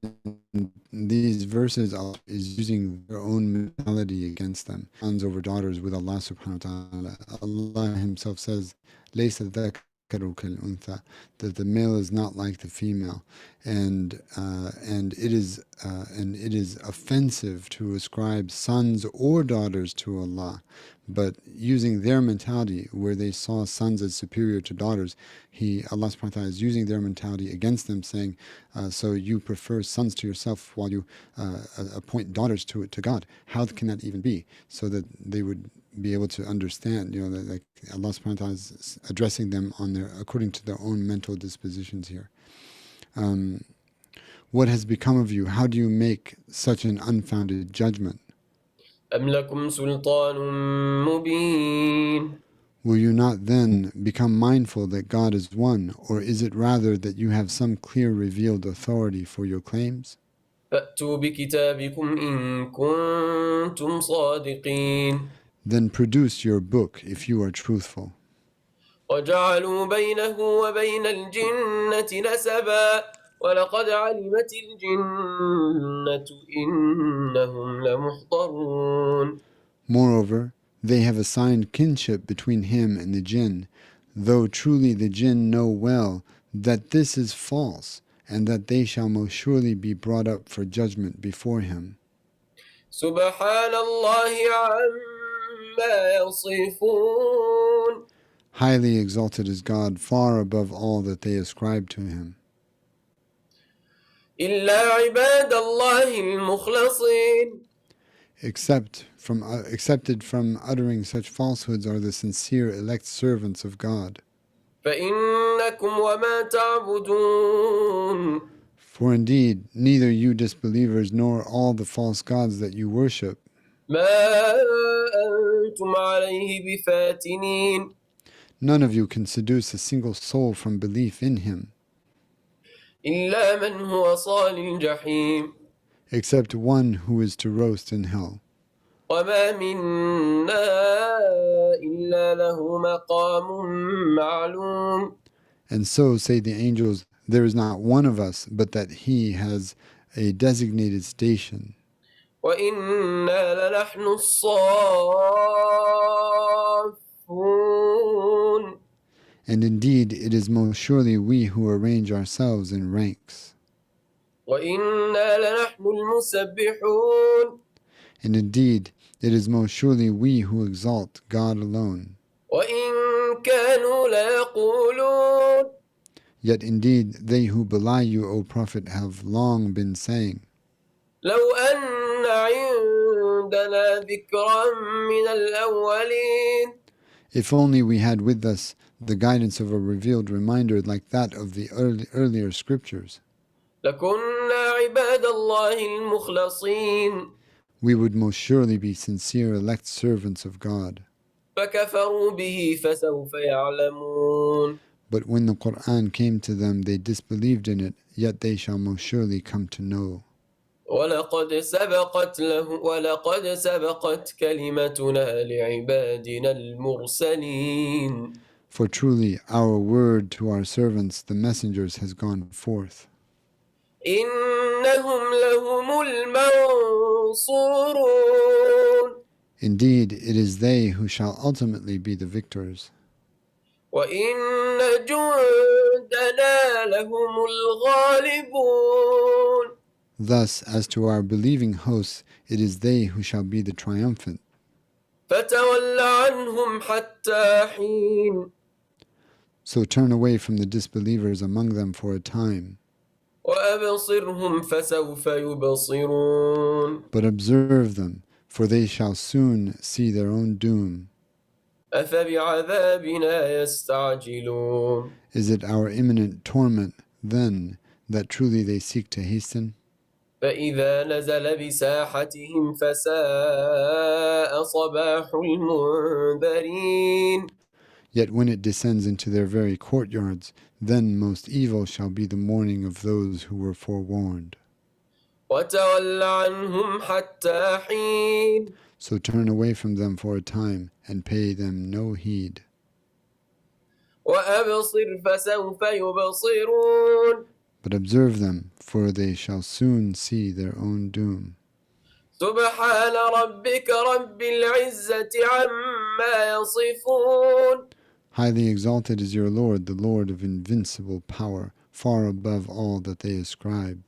these verses, Allah is using their own mentality against them. Sons over daughters with Allah subhanahu wa ta'ala. Allah Himself says, لَيْسَ الذَّكَرُ كَالْأُنثَى, that the male is not like the female, and it is offensive to ascribe sons or daughters to Allah. But using their mentality, where they saw sons as superior to daughters, Allah subhanahu wa ta'ala is using their mentality against them, saying, so you prefer sons to yourself while you appoint daughters to God. How can that even be? So that they would be able to understand, that like Allah subhanahu wa ta'ala is addressing them according to their own mental dispositions here. What has become of you? How do you make such an unfounded judgment? أم لكم سلطان مبين. Will you not then become mindful that God is one, or is it rather that you have some clear revealed authority for your claims? فأتوا بكتابكم إن كنتم صادقين. Then produce your book if you are truthful. وجعلوا بينه وبين الجنة نسبا ولقد علمت الجنة إنهم لمحضرون. Moreover, they have assigned kinship between him and the jinn, though truly the jinn know well that this is false, and that they shall most surely be brought up for judgment before him. سبحان الله عما يصفون. Highly exalted is God, far above all that they ascribe to him. إلا عباد الله المخلصين. Excepted from uttering such falsehoods are the sincere elect servants of God. فإنكم وما تعبدون. For indeed, neither you disbelievers nor all the false gods that you worship, ما أنتم عليه بفاتنين. none of you can seduce a single soul from belief in him, إلا من هو صال الجحيم. except one who is to roast in hell. وما منا إلا له مقام معلوم. And so say the angels, there is not one of us but that he has a designated station. وإنا لنحن الصافون. And indeed, it is most surely we who arrange ourselves in ranks. وإنا لنحن المسبحون. And indeed, it is most surely we who exalt God alone. وإن كانوا ليقولون. Yet indeed, they who belie you, O Prophet, have long been saying, لو أن عندنا ذكرا من الأولين. if only we had with us the guidance of a revealed reminder like that of the earlier scriptures, لكنا عباد الله المخلصين. we would most surely be sincere elect servants of God. فكفروا به فسوف يعلمون. But when the Quran came to them, they disbelieved in it, yet they shall most surely come to know. ولقد سبقت كلمتنا لعبادنا المرسلين. For truly our word to our servants, the messengers, has gone forth. إنهم لهم المنصورون. Indeed, it is they who shall ultimately be the victors. وإن جندنا لهم الغالبون. Thus, as to our believing hosts, it is they who shall be the triumphant. فتول عنهم حتى حين. So turn away from the disbelievers among them for a time, وأبصرهم فسوف يبصرون. but observe them, for they shall soon see their own doom. أفبعذابنا يستعجلون. Is it our imminent torment, then, that truly they seek to hasten? فإذا نزل بساحتهم فساء صباح المنذرين. Yet when it descends into their very courtyards, then most evil shall be the morning of those who were forewarned. وتول عنهم حتى حين. So turn away from them for a time, and pay them no heed. وأبصر فسوف يبصرون. But observe them, for they shall soon see their own doom. سبحان ربك رب العزة عما يصفون Highly exalted is your Lord, the Lord of invincible power, far above all that they ascribe.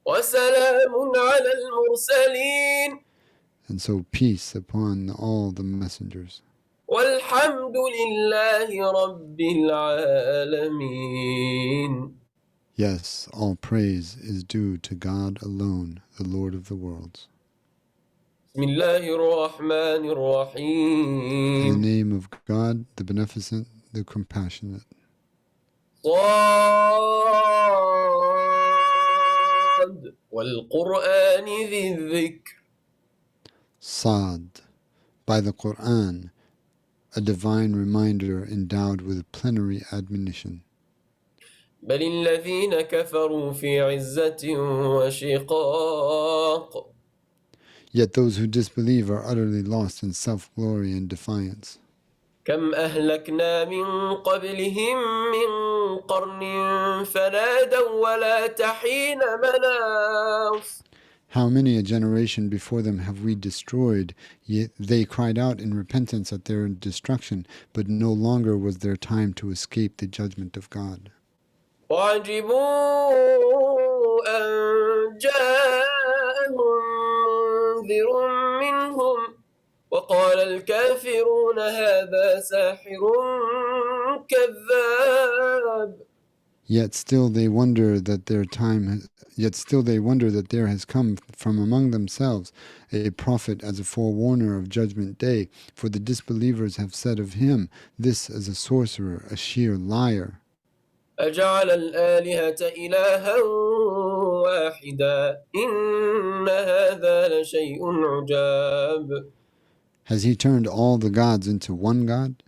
وسلام على المرسلين And so peace upon all the messengers. والحمد لله رب العالمين. Yes, all praise is due to God alone, the Lord of the worlds. بسم الله الرحمن In the الرحيم. name of God, the Beneficent, the Compassionate. صاد والقرآن ذي الذكر. Sad, by the Quran, a divine reminder endowed with plenary admonition. بل الذين كفروا في عزة وشقاق. Yet those who disbelieve are utterly lost in self-glory and defiance. كم أهلكنا من قبلهم من قرن فنادوا ولا تحين مناص. How many a generation before them have we destroyed, yet they cried out in repentance at their destruction, but no longer was there time to escape the judgment of God. وعجبوا أن جاءهم منذر منهم وقال الكافرون هذا ساحر كذاب. Yet still they wonder that there has come from among themselves a prophet as a forewarner of judgment day, for the disbelievers have said of him, this is a sorcerer, a sheer liar. أجعل الآلهة إلها واحدا إن هذا لشيء عجاب. Has he turned all the gods into one God?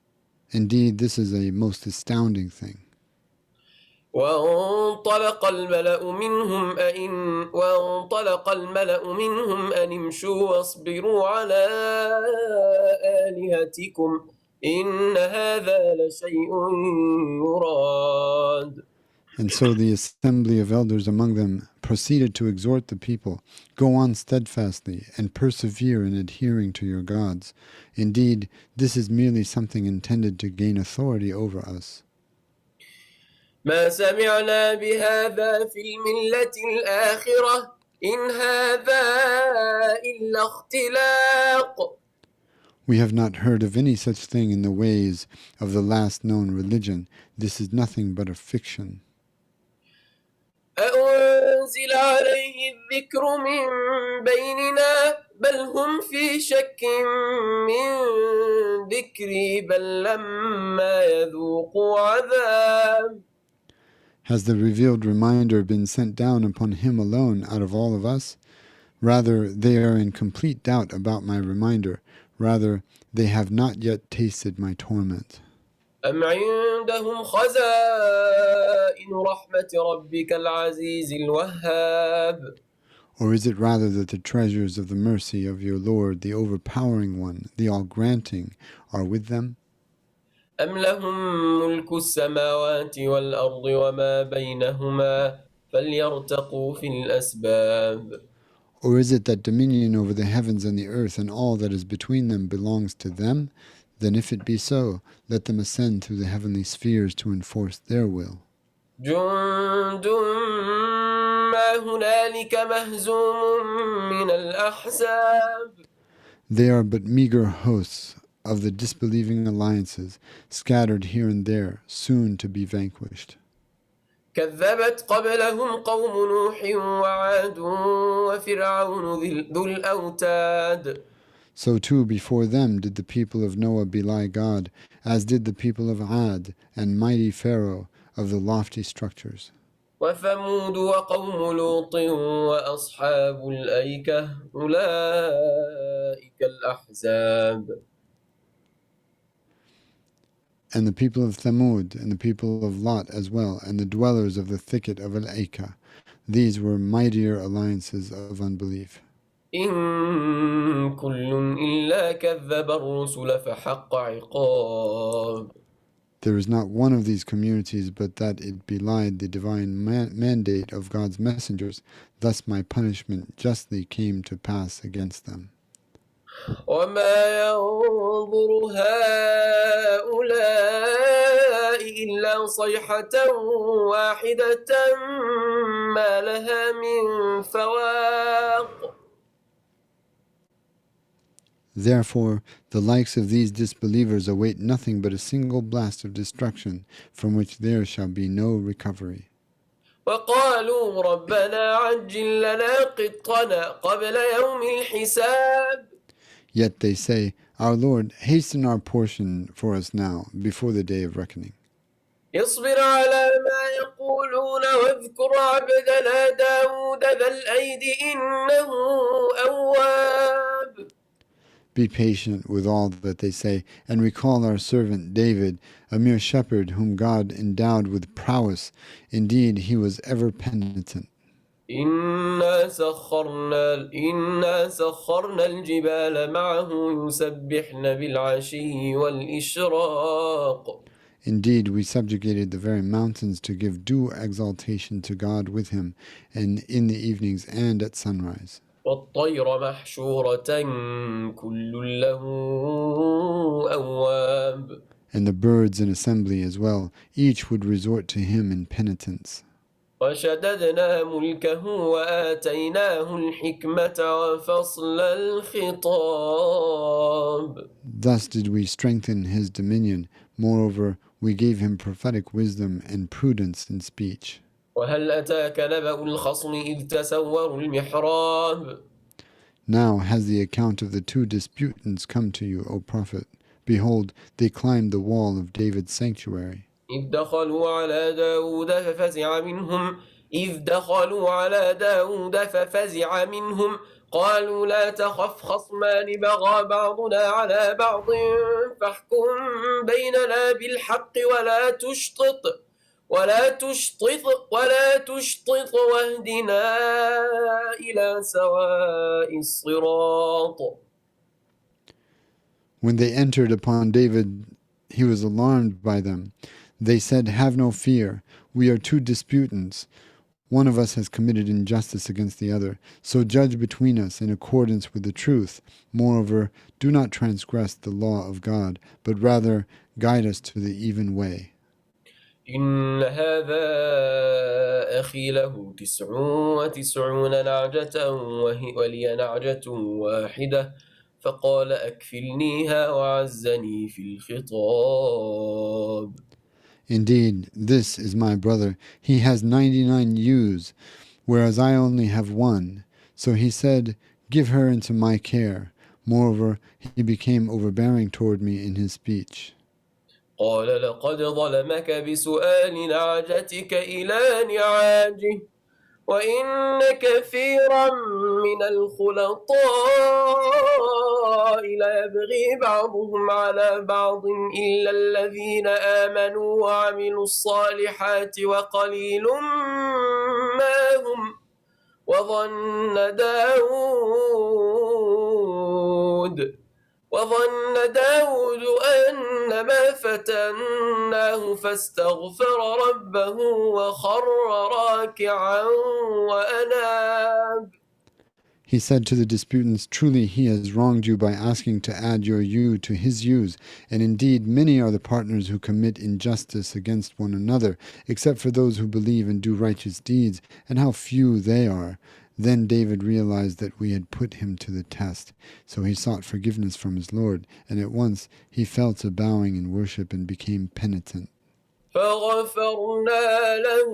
Indeed, this is a most astounding thing. وانطلق الملأ منهم أن امشوا واصبروا على آلهتكم إن هذا لشيء يراد. And so the assembly of elders among them proceeded to exhort the people, go on steadfastly and persevere in adhering to your gods. Indeed, this is merely something intended to gain authority over us. ما سمعنا بهذا في الملة الآخرة إن هذا إلا اختلاق. We have not heard of any such thing in the ways of the last known religion. This is nothing but a fiction. أأنزل عليه الذكر من بيننا بل هم في شك من ذكري بل لما يذوقوا عذاب. Has the revealed reminder been sent down upon him alone out of all of us? Rather, they are in complete doubt about my reminder. Rather, they have not yet tasted my torment. أم عندهم خزائن رحمة ربك العزيز الوهاب. Or is it rather that the treasures of the mercy of your Lord, the overpowering one, the all-granting, are with them? أم لهم ملك السماوات والأرض وما بينهما فليرتقوا في الأسباب. Or is it that dominion over the heavens and the earth and all that is between them belongs to them? Then if it be so, let them ascend through the heavenly spheres to enforce their will. جند ما هنالك مهزوم من الأحزاب. They are but meager hosts of the disbelieving alliances, scattered here and there, soon to be vanquished. كذبت قبلهم قوم نوح وعاد وفرعون ذو الأوتاد. So too before them did the people of Noah belie God, as did the people of Ad and mighty Pharaoh of the lofty structures. وثمود وقوم لوط وأصحاب الأيكة أولئك الأحزاب. And the people of Thamud and the people of Lot as well, and the dwellers of the thicket of Al-Aika. These were mightier alliances of unbelief. إن كل إلا كذب الرسل فحق عقاب. There is not one of these communities but that it belied the divine mandate of God's messengers. Thus my punishment justly came to pass against them. وما ينظر هؤلاء إلا صيحة واحدة ما لها من فواق. Therefore, the likes of these disbelievers await nothing but a single blast of destruction, from which there shall be no recovery. وقالوا ربنا عجل لنا قطنا قبل يوم الحساب. Yet they say, Our Lord, hasten our portion for us now, before the day of reckoning. اصبر على ما يقولون واذكر عبدنا داود ذا الأيد إنه أواب. Be patient with all that they say, and recall our servant David, a mere shepherd whom God endowed with prowess. Indeed, he was ever penitent. إنا سخرنا الجبال معه يسبحن بالعشي والإشراق. Indeed, we subjugated the very mountains to give due exaltation to God with him, and in the evenings and at sunrise. والطير محشورة كل له أواب. And the birds in assembly as well, each would resort to him in penitence. وشددنا ملكه وآتيناه الحكمة وفصل الخطاب. Thus did we strengthen his dominion. Moreover, we gave him prophetic wisdom and prudence in speech. وهل أتاك نبأ الخصم إذ تسوروا المحراب. Now has the account of the two disputants come to you, O Prophet. Behold, they climbed the wall of David's sanctuary. إذ دخلوا على داود ففزع منهم قالوا لا تخف خصمان بغى بعضنا على بعض فاحكم بيننا بالحق ولا تشطط واهدنا إلى سواء الصراط. When they entered upon David, he was alarmed by them. They said, Have no fear. We are two disputants. One of us has committed injustice against the other. So judge between us in accordance with the truth. Moreover, do not transgress the law of God, but rather guide us to the even way. إن هذا أخي له 99 نعجة ولي نعجة واحدة فقال أكفلنيها وعزني في الخطاب. Indeed, this is my brother. He has 99 ewes, whereas I only have one. So he said, Give her into my care. Moreover, he became overbearing toward me in his speech. قال لقد ظلمك بسؤال نعجتك إلى نعاجه وإن كثيرا من الخلطاء ليبغي بعضهم على بعض إلا الذين آمنوا وعملوا الصالحات وقليل ما هم وظن داود أن ما فتناه فاستغفر ربه وخر راكعا وأناب. He said to the disputants, Truly he has wronged you by asking to add your ewe to his ewes, and indeed many are the partners who commit injustice against one another, except for those who believe and do righteous deeds, and how few they are. Then David realized that we had put him to the test, so he sought forgiveness from his Lord, and at once he fell to bowing in worship and became penitent. فغفرنا له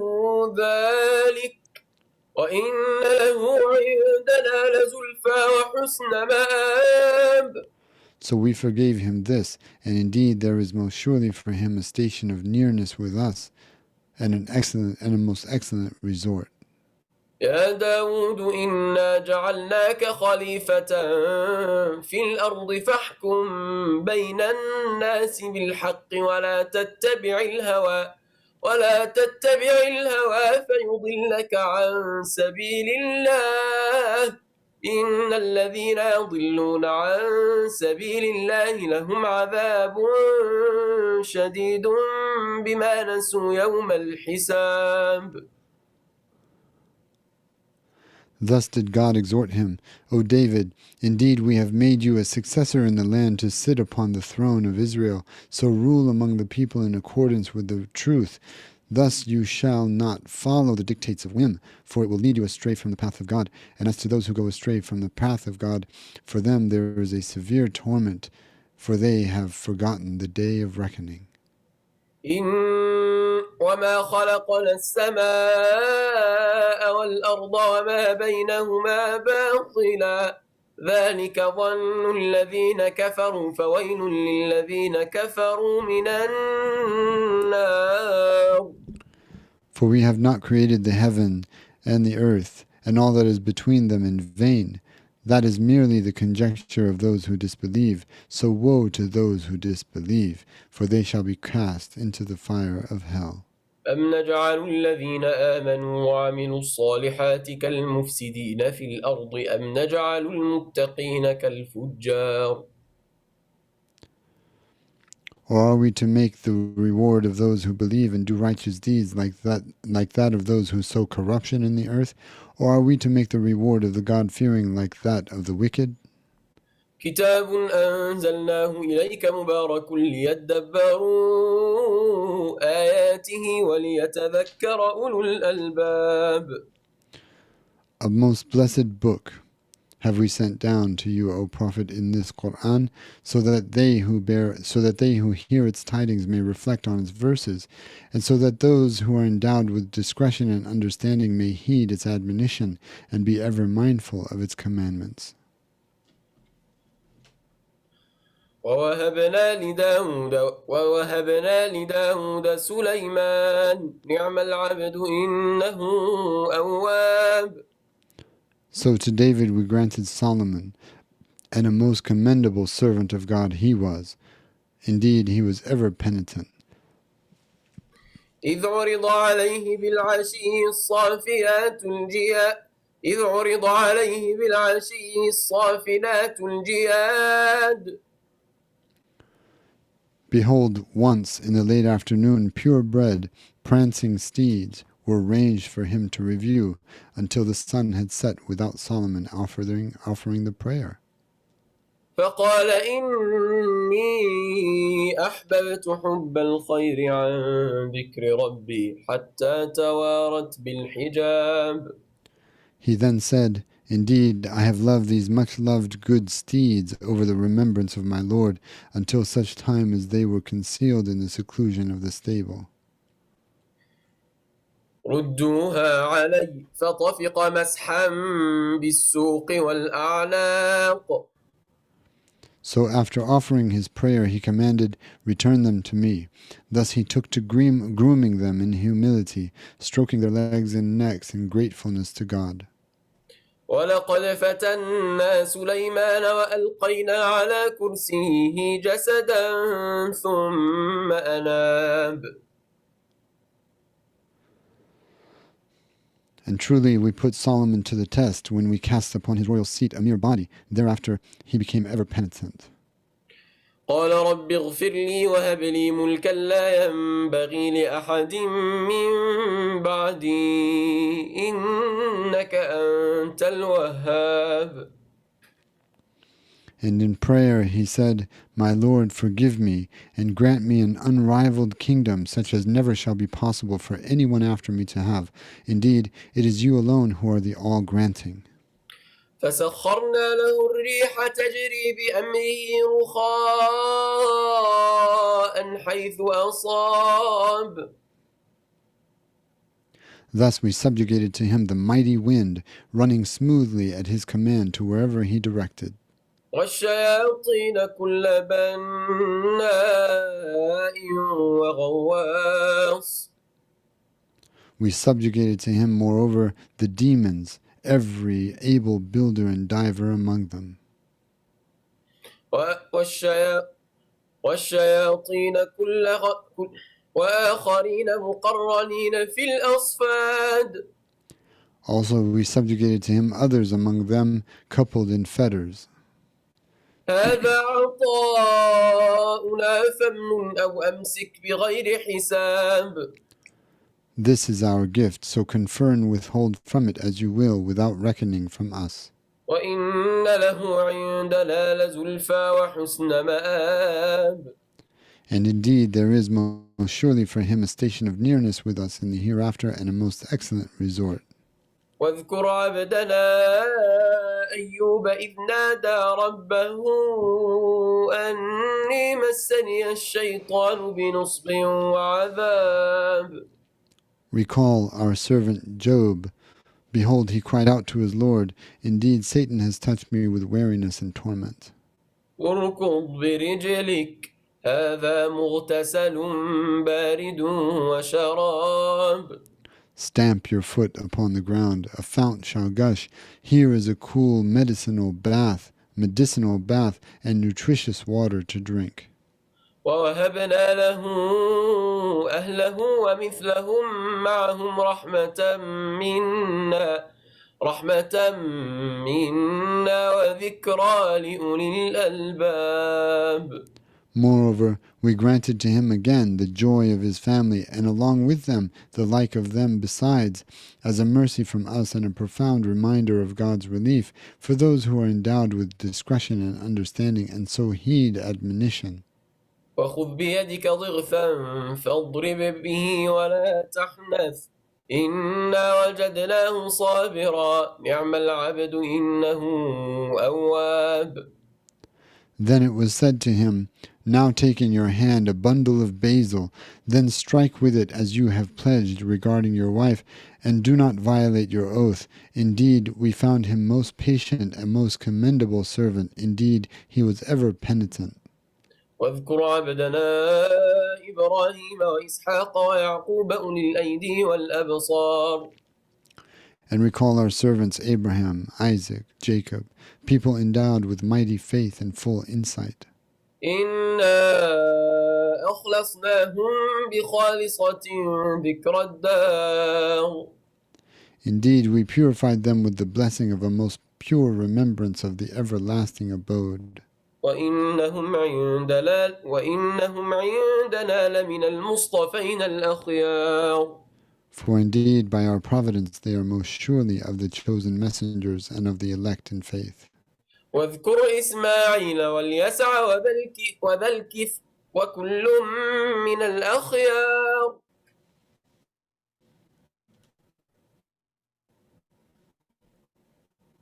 ذلك وإن له عندنا لزلفى وحسن مآب. So we forgave him this, and indeed there is most surely for him a station of nearness with us, and a most excellent resort. يا داود إنا جعلناك خليفة في الأرض فاحكم بين الناس بالحق ولا تتبع الهوى فيضلك عن سبيل الله إن الذين يضلون عن سبيل الله لهم عذاب شديد بما نسوا يوم الحساب. Thus did God exhort him, O David, indeed we have made you a successor in the land to sit upon the throne of Israel, so rule among the people in accordance with the truth. Thus you shall not follow the dictates of whim, for it will lead you astray from the path of God. And as to those who go astray from the path of God, for them there is a severe torment, for they have forgotten the day of reckoning. وما خلقنا السماء والأرض وما بينهما باطلا ذلك ظن الذين كفروا فويل للذين كفروا من النار. For we have not created the heaven and the earth and all that is between them in vain. That is merely the conjecture of those who disbelieve. So woe to those who disbelieve, for they shall be cast into the fire of hell. أم نجعل الذين آمنوا وعملوا الصالحات كالمفسدين في الأرض أم نجعل المتقين كالفجار. Or are we to make the reward of those who believe and do righteous deeds like that of those who sow corruption in the earth? Or are we to make the reward of the God-fearing like that of the wicked? كتاب أنزلناه إليك مبارك ليدبروا آياته وليتذكر أولو الألباب. A most blessed book have we sent down to you, O Prophet, in this Quran, so that they who hear its tidings may reflect on its verses, and so that those who are endowed with discretion and understanding may heed its admonition and be ever mindful of its commandments. ووهبنا لداود سليمان نعم العبد إنه أواب. So to David we granted Solomon, and a most commendable servant of God he was. Indeed, he was ever penitent. إذ عرض عليه بالعشي الصافنات الجياد. Behold, once in the late afternoon purebred, prancing steeds were ranged for him to review until the sun had set without Solomon offering the prayer. فقال إني أحببت حب الخير عن ذكر ربي حتى توارت بالحجاب. He then said, Indeed, I have loved these much-loved good steeds over the remembrance of my Lord until such time as they were concealed in the seclusion of the stable. ردوها علي فطفق مسحا بالسوق والأعناق. So after offering his prayer, he commanded, Return them to me. Thus he took to grooming them in humility, stroking their legs and necks in gratefulness to God. ولقد فتنا سليمان وألقينا على كرسيه جسدا ثم أناب. And truly we put Solomon to the test when we cast upon his royal seat a mere body. Thereafter he became ever penitent. قال رب اغفر لي وهب لي ملكا لا ينبغي لأحد من بعدي إنك أنت الوهاب. And in prayer he said, My Lord, forgive me, and grant me an unrivaled kingdom such as never shall be possible for anyone after me to have. Indeed, it is you alone who are the all-granting. فسخرنا له الريح تجري بأمره رخاء حيث أصاب. Thus we subjugated to him the mighty wind, running smoothly at his command to wherever he directed. والشياطين كل بناء وغواص. We subjugated to him, moreover, the demons, every able builder and diver among them. والشياطين وآخرين مقرنين في الأصفاد. Also we subjugated to him others among them, coupled in fetters. هذا عطاؤنا فامنن أو أمسك بغير حساب. This is our gift, so confer and withhold from it as you will, without reckoning from us. وإن له عندنا لزلفى وحسن مآب. And indeed there is most surely for him a station of nearness with us in the hereafter, and a most excellent resort. واذكر عبدنا أيوب إذ نادى ربه أني مسني الشيطان بنصب وعذاب. Recall our servant Job. Behold, he cried out to his Lord, indeed Satan has touched me with weariness and torment. اركض برجلك هذا مغتسل بارد وشراب. Stamp your foot upon the ground, a fount shall gush. Here is a cool medicinal bath, and nutritious water to drink. ووهبنا له أهله ومثلهم معهم رحمة منا وذكرى لأولي الألباب. Moreover, we granted to him again the joy of his family, and along with them the like of them besides, as a mercy from us and a profound reminder of God's relief for those who are endowed with discretion and understanding, and so heed admonition. وخذ بيدك ضغثا فاضرب به ولا تحنث إنا وجدناه صابرا نعم العبد إنه أواب. Then it was said to him, now take in your hand a bundle of basil, then strike with it as you have pledged regarding your wife, and do not violate your oath. Indeed, we found him most patient and most commendable servant. Indeed, he was ever penitent. واذكر عبدنا إبراهيم وإسحاق ويعقوب أولي الأيدي والأبصار. And recall our servants Abraham, Isaac, Jacob, people endowed with mighty faith and full insight. إنا أخلصناهم بخالصة ذكر الدار. Indeed, we purified them with the blessing of a most pure remembrance of the everlasting abode. وإنهم عندنا لمن المصطفين الأخيار. For indeed, by our providence, they are most surely of the chosen messengers and of the elect in faith. واذكر إسماعيل واليسع وذا الكفل وكل من الأخيار.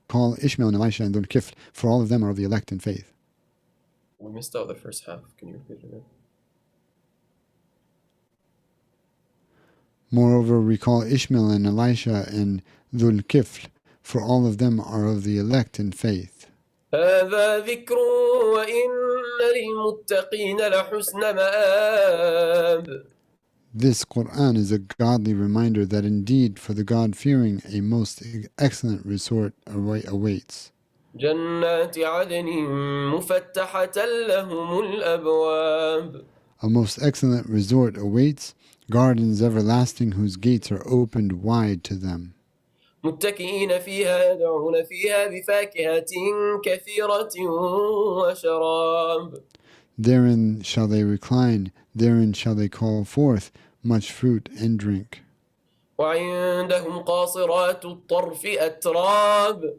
Call Ishmael and Elisha and Dhul-Kifl, for all of them are of the elect in faith. We missed out the first half. Can you repeat it again? Moreover, recall Ishmael and Elisha and Dhul-Kifl, for all of them are of the elect in faith. هذا ذكر وإن للمتقين لحسن مآب. This Quran is a godly reminder that indeed for the God-fearing a most excellent resort awaits. جنات عدن مفتحة لهم الأبواب. A most excellent resort awaits, gardens everlasting whose gates are opened wide to them. متكئين فيها يدعون فيها بفاكهة كثيرة وشراب. Therein shall they recline, therein shall they call forth much fruit and drink. وعندهم قاصرات الطرف أتراب.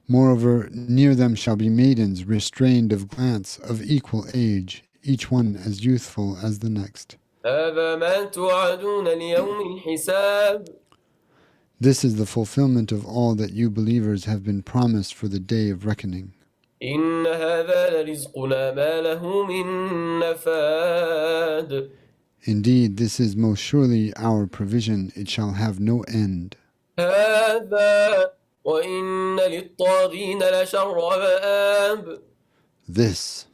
Moreover, near them shall be maidens restrained of glance, of equal age, each one as youthful as the next. هذا ما توعدون ليوم الحساب. This is the fulfillment of all that you believers have been promised for the day of reckoning. إن هذا لرزقنا ما له من نفاد. Indeed, this is most surely our provision, it shall have no end. هذا وإن للطاغين لشر مآب. This,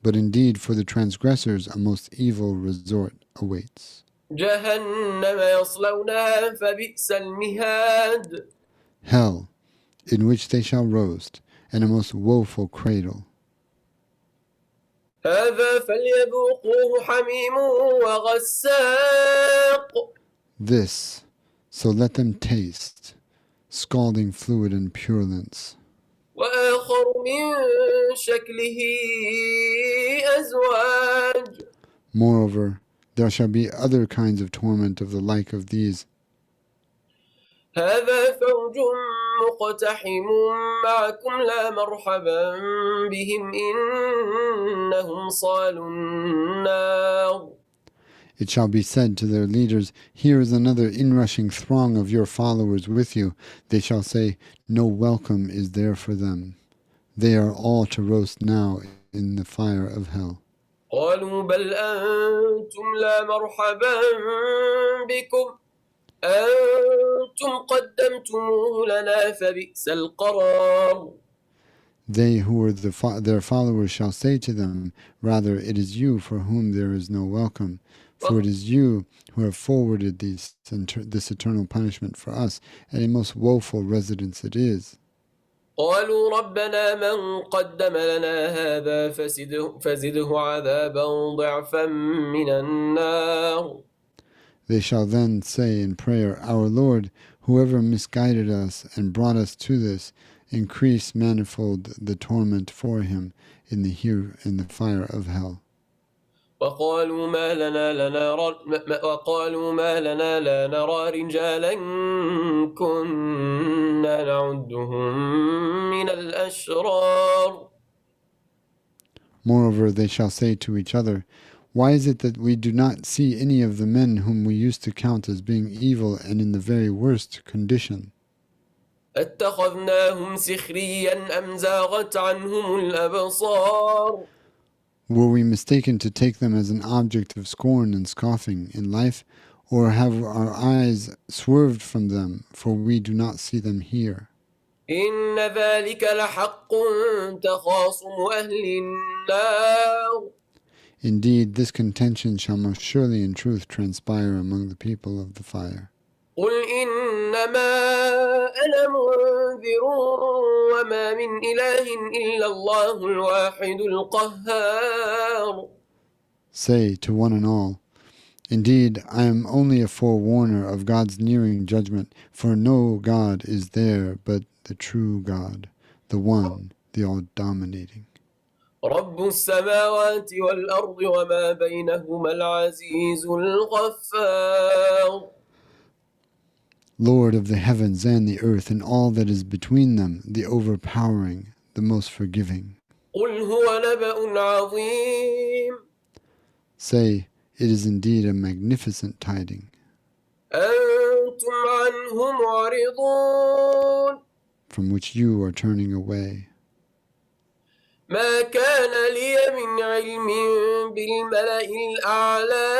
but indeed for the transgressors a most evil resort awaits. جهنم يصلونها فبئس المهاد. Hell, in which they shall roast, and a most woeful cradle. هذا فليذوقوه حميم وغساق. This, so let them taste, scalding fluid and purulence. وآخر من شكله أزواج. Moreover, there shall be other kinds of torment of the like of these. هذا فوج مقتحم معكم لا مرحبا بهم إنهم صالوا النار. It shall be said to their leaders, here is another inrushing throng of your followers with you. They shall say, no welcome is there for them. They are all to roast now in the fire of hell. قالوا بل أنتم لا مرحبا بكم أنتم قدمتموه لنا فبئس القرار. They who were their followers shall say to them, rather it is you for whom there is no welcome, for it is you who have forwarded this eternal punishment for us, and a most woeful residence it is. قالوا ربنا من قدم لنا هذا فزده عذابا ضعفا من النار. They shall then say in prayer, our Lord, whoever misguided us and brought us to this, increase manifold the torment for him in the fire of hell. وقالوا ما لنا لا نرى رجالا كنا نعدهم من الأشرار. Moreover, they shall say to each other, why is it that we do not see any of the men whom we used to count as being evil and in the very worst condition? اتخذناهم سخريا أم زاغت عنهم الأبصار. Were we mistaken to take them as an object of scorn and scoffing in life, or have our eyes swerved from them, for we do not see them here? إن ذلك لحق تخاصم أهل النار. Indeed, this contention shall most surely in truth transpire among the people of the fire. قل إنما أنا منذر وما من إله إلا الله الواحد القهار. Say to one and all, indeed, I am only a forewarner of God's nearing judgment, for no God is there but the true God, the one, the all-dominating. رب السماوات والأرض وما بينهما العزيز الغفار. Lord of the heavens and the earth and all that is between them, the overpowering, the most forgiving. قل هو نبأ عظيم. Say, it is indeed a magnificent tiding. أنتم عنه معرضون. From which you are turning away. ما كان لي من علم بالملأ الأعلى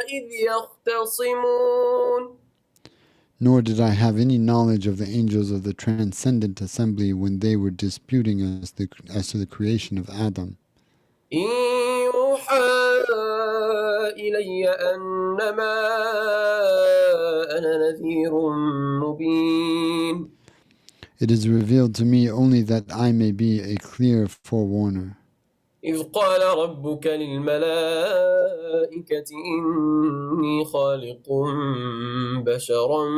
إذ يختصمون. Nor did I have any knowledge of the angels of the transcendent assembly when they were disputing as to the creation of Adam. إن يوحى إلي أنما أنا نذير مبين. It is revealed to me only that I may be a clear forewarner. إذ قال ربك للملائكة إني خالق بشرا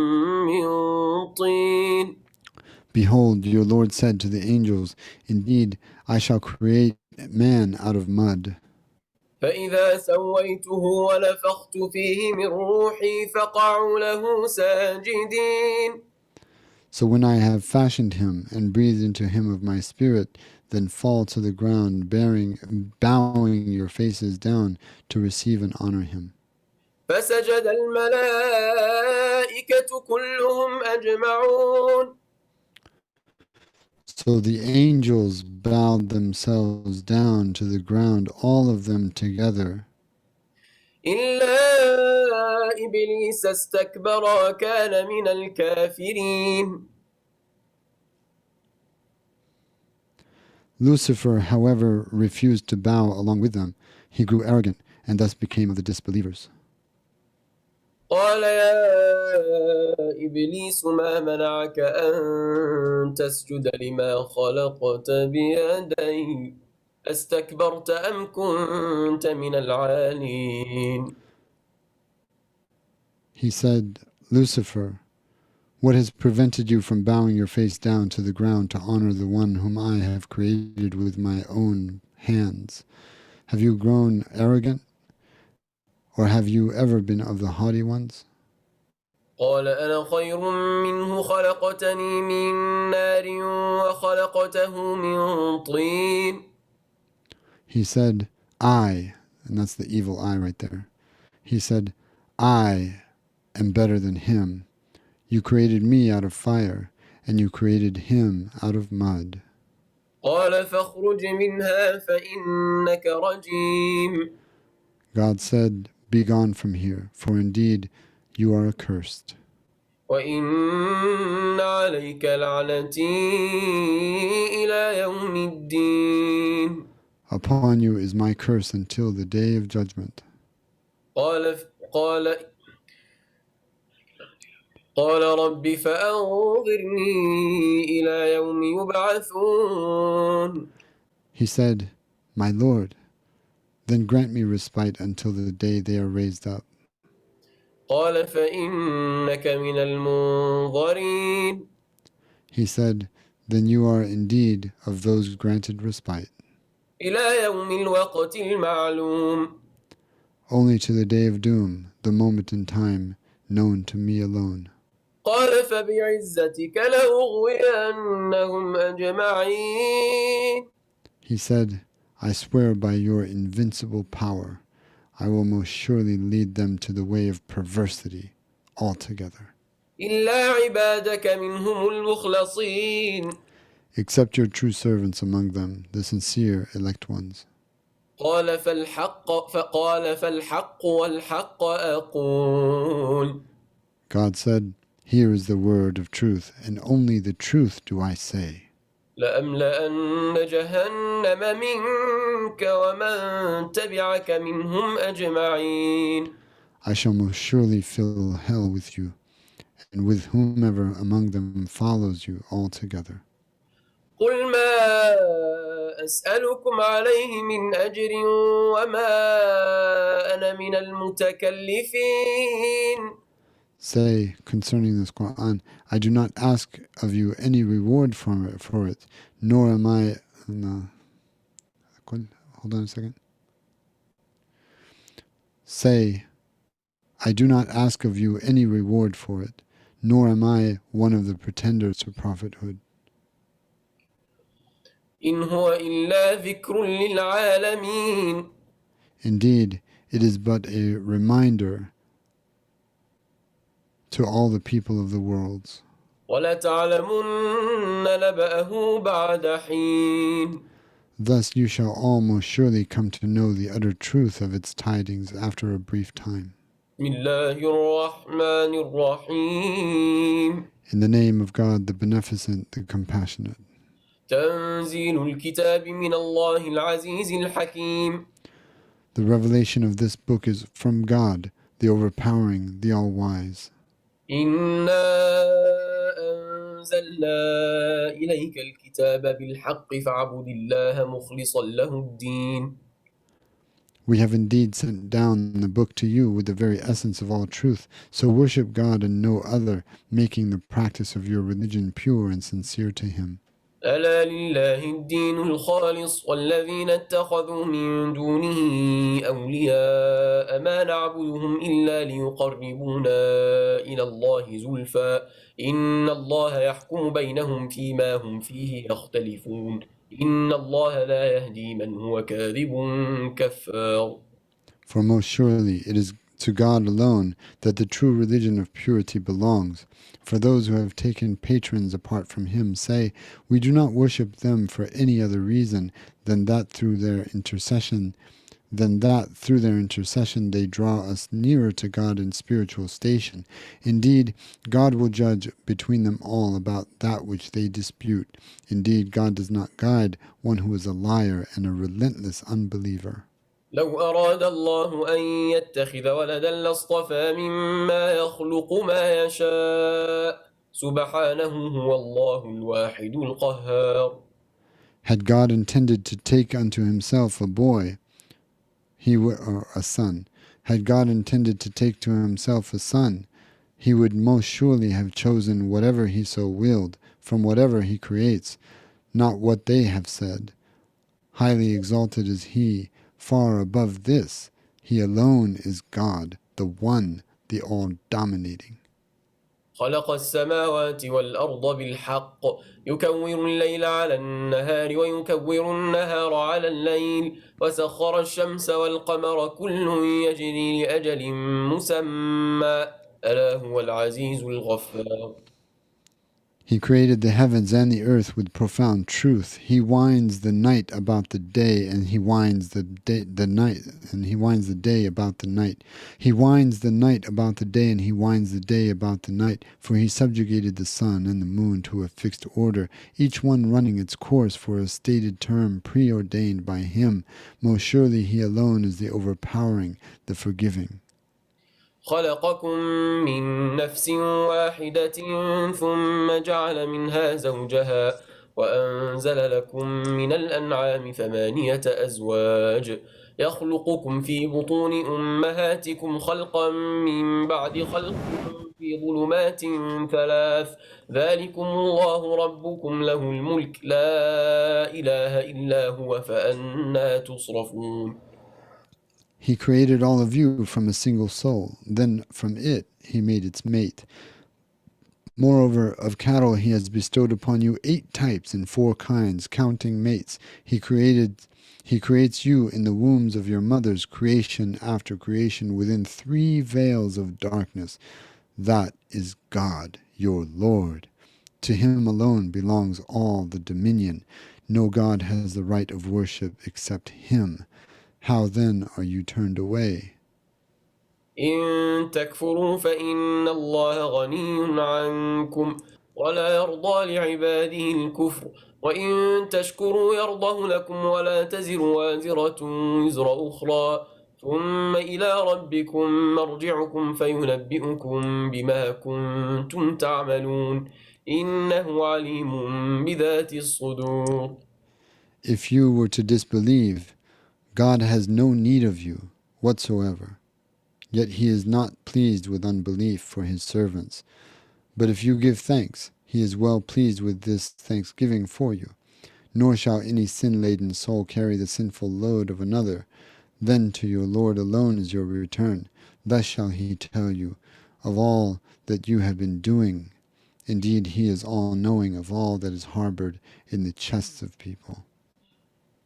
من طين. Behold, your Lord said to the angels, indeed, I shall create man out of mud. فإذا سويته ونفخت فيه من روحي فقعوا له ساجدين. So when I have fashioned him and breathed into him of my spirit, then fall to the ground, bowing your faces down to receive and honor him. فسجد الملائكة كلهم أجمعون. So the angels bowed themselves down to the ground, all of them together. إلا إبليس استكبر وكان من الكافرين. Lucifer, however, refused to bow along with them. He grew arrogant and thus became of the disbelievers. قال يا إبليس ما منعك أن تسجد لما خلقت بيدي أستكبرت أم كنت من العالين. He said, Lucifer, what has prevented you from bowing your face down to the ground to honor the one whom I have created with my own hands? Have you grown arrogant? Or have you ever been of the haughty ones? قال أنا خير منه خلقتني من نار وخلقته من طين. He said, I, and that's the evil eye right there. He said, I am better than him. You created me out of fire, and you created him out of mud. قال فاخرج منها فإنك رجيم. God said, Be gone from here, for indeed you are accursed. وإن عليك لعنتي إلى يوم الدين. Upon you is my curse until the day of judgment. قال رب فأنظرني إلى يوم يبعثون. He said, My Lord, then grant me respite until the day they are raised up. قال فإنك من المنظرين. He said, Then you are indeed of those granted respite. إلى يوم الوقت المعلوم. Only to the day of doom, the moment in time known to me alone. قال فبعزتك لأغوينهم أجمعين. He said, I swear by your invincible power, I will most surely lead them to the way of perversity altogether. إلا عبادك منهم المخلصين. Except your true servants among them, the sincere elect ones. قال فالحق والحق أقول. God said, Here is the word of truth, and only the truth do I say. لأملأن جهنم منك ومن تبعك منهم أجمعين. I shall most surely fill hell with you, and with whomever among them follows you altogether. قل ما أسألكم عليه من أجر وما أنا من المتكلفين. Say concerning this Quran, I do not ask of you any reward for it, nor am I. Hold on a second. Say, I do not ask of you any reward for it, nor am I one of the pretenders to prophethood. إن هو إلا ذكر للعالمين. Indeed, it is but a reminder to all the people of the worlds. وَلَتَعْلَمُنَّ نَبَأَهُ بَعْدَ حِينٍ. Thus you shall all most surely come to know the utter truth of its tidings after a brief time. بسم الله الرحمن الرحيم. In the name of God, the Beneficent, the Compassionate. تنزيل الكتاب من الله العزيز الحكيم. The revelation of this book is from God, the Overpowering, the All-Wise. إنا أنزلنا إليك الكتاب بالحق فاعبد الله مخلصا له الدين. We have indeed sent down the book to you with the very essence of all truth, so worship God and no other, making the practice of your religion pure and sincere to Him. ألا لله الدين الخالص والذين اتخذوا من دونه أولياء ما نعبدهم إلا ليقربونا إلى الله زلفى إن الله يحكم بينهم فيما هم فيه يختلفون إن الله لا يهدي من هو كاذب كفار. For most surely it is to God alone that the true religion of purity belongs. For those who have taken patrons apart from Him say, we do not worship them for any other reason than that through their intercession they draw us nearer to God in spiritual station. Indeed, God will judge between them all about that which they dispute. Indeed, God does not guide one who is a liar and a relentless unbeliever. لو أراد الله أن يتخذ ولدا لاصطفى مما يخلق ما يشاء سبحانه هو الله الواحد القهار. Had God intended to take unto himself a boy, or a son, had God intended to take to himself a son, he would most surely have chosen whatever he so willed from whatever he creates, not what they have said. Highly exalted is he, far above this. He alone is God, the one, the all-dominating. خلق السماوات والأرض بالحق يكور الليل على النهار ويكور النهار على الليل وسخر الشمس والقمر كل يجري لأجل مسمى ألا هو العزيز الغفار. He created the heavens and the earth with profound truth. He winds the night about the day, and he winds the night, and he winds the day about the night. He winds the night about the day, and he winds the day about the night. For he subjugated the sun and the moon to a fixed order, each one running its course for a stated term preordained by him. Most surely he alone is the overpowering, the forgiving. خلقكم من نفس واحدة ثم جعل منها زوجها وأنزل لكم من الأنعام ثمانية أزواج يخلقكم في بطون أمهاتكم خلقا من بعد خلق في ظلمات ثلاث ذلكم الله ربكم له الملك لا إله إلا هو فأنا تصرفون. He created all of you from a single soul. Then from it he made its mate. Moreover, of cattle he has bestowed upon you 8 types and 4 kinds, counting mates. He creates you in the wombs of your mothers, creation after creation, within 3 veils of darkness. That is God, your Lord. To him alone belongs all the dominion. No God has the right of worship except him. How then are you turned away? إن تكفروا فإن الله غني عنكم ولا يرضى لعباده الكفر وإن تشكروا يرضه لكم ولا تزر وازرة وزر أخرى ثم إلى ربكم مرجعكم فينبئكم بما كنتم تعملون إنه عليم بذات الصدور. If you were to disbelieve, God has no need of you whatsoever. Yet he is not pleased with unbelief for his servants. But if you give thanks, he is well pleased with this thanksgiving for you. Nor shall any sin-laden soul carry the sinful load of another. Then to your Lord alone is your return. Thus shall he tell you of all that you have been doing. Indeed, he is all-knowing of all that is harbored in the chests of people.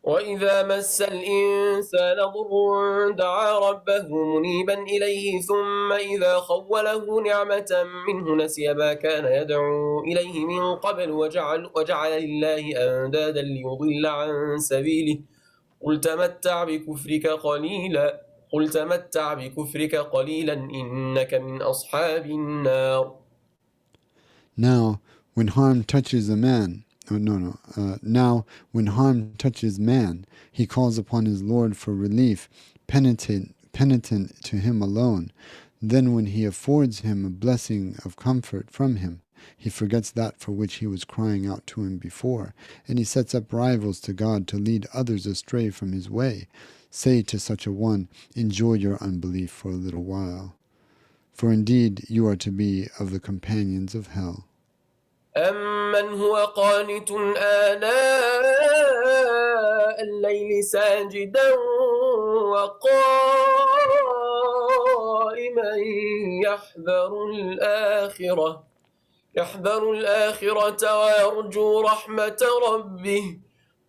وإذا مس الإنسان ضر دعا ربه منيبا إليه ثم إذا خوله نعمة منه نسي ما كان يدعو إليه من قبل وجعل لله أندادا ليضل عن سبيله قل تمتع بكفرك قليلا إنك من أصحاب النار. Now, when harm touches a man, now, when harm touches man, he calls upon his Lord for relief, penitent to him alone. Then when he affords him a blessing of comfort from him, he forgets that for which he was crying out to him before, and he sets up rivals to God to lead others astray from his way. Say to such a one, enjoy your unbelief for a little while, for indeed you are to be of the companions of hell. أمن هو قانت آناء الليل ساجدا وقائما يحذر الآخرة ويرجو رحمة ربه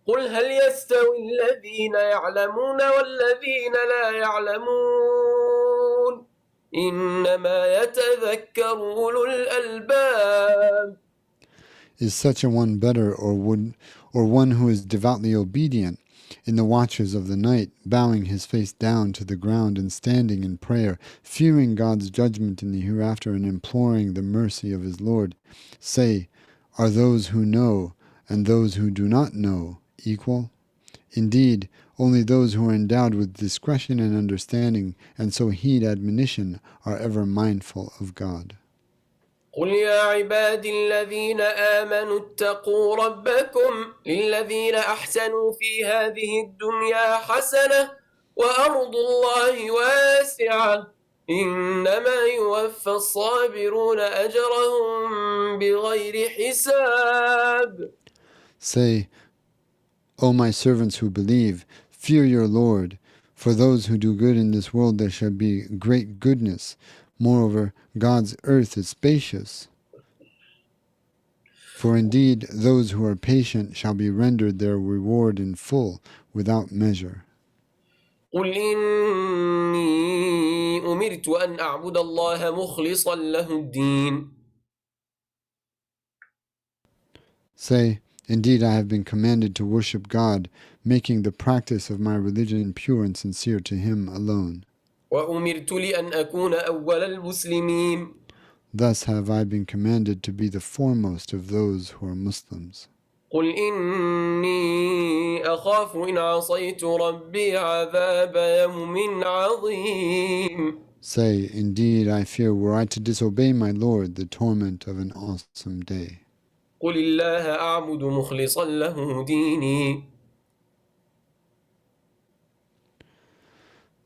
قل هل يستوي الذين يعلمون والذين لا يعلمون إنما يتذكر أولو الألباب. Is such a one better, or one who is devoutly obedient in the watches of the night, bowing his face down to the ground and standing in prayer, fearing God's judgment in the hereafter and imploring the mercy of his Lord? Say, are those who know and those who do not know equal? Indeed, only those who are endowed with discretion and understanding, and so heed admonition, are ever mindful of God. قل يا عبادي الذين آمنوا اتقوا ربكم للذين أحسنوا في هذه الدنيا حسنة وأرض الله واسعة إنما يوفى الصابرون أجرهم بغير حساب. Say, O my servants who believe, fear your Lord. For those who do good in this world there shall be great goodness. Moreover, God's earth is spacious. For indeed, those who are patient shall be rendered their reward in full, without measure. قل إني أمرت أن أعبد الله مخلصا له الدين. Say, indeed, I have been commanded to worship God, making the practice of my religion pure and sincere to Him alone. وأمرت لأن أكون أول المسلمين. Thus have I been commanded to be the foremost of those who are Muslims. قل إني أخاف إن عصيت ربي عذاب يوم عظيم. Say, indeed, I fear were I to disobey my Lord the torment of an awesome day. قل الله أعبد مخلصا له ديني.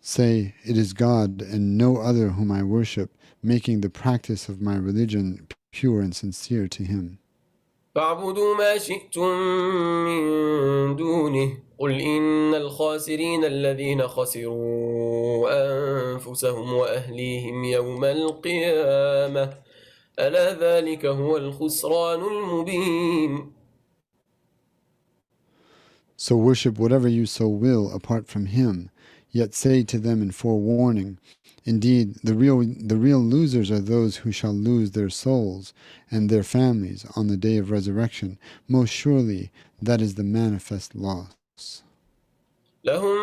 Say, it is God and no other whom I worship, making the practice of my religion pure and sincere to Him. فاعبدوا ما شئتم من دونه قل إن الخاسرين الذين خسروا أنفسهم وأهليهم يوم القيامة ألا ذلك هو الخسران المبين. So worship whatever you so will apart from Him, yet say to them in forewarning, indeed, the real losers are those who shall lose their souls and their families on the day of resurrection. Most surely that is the manifest loss. لهم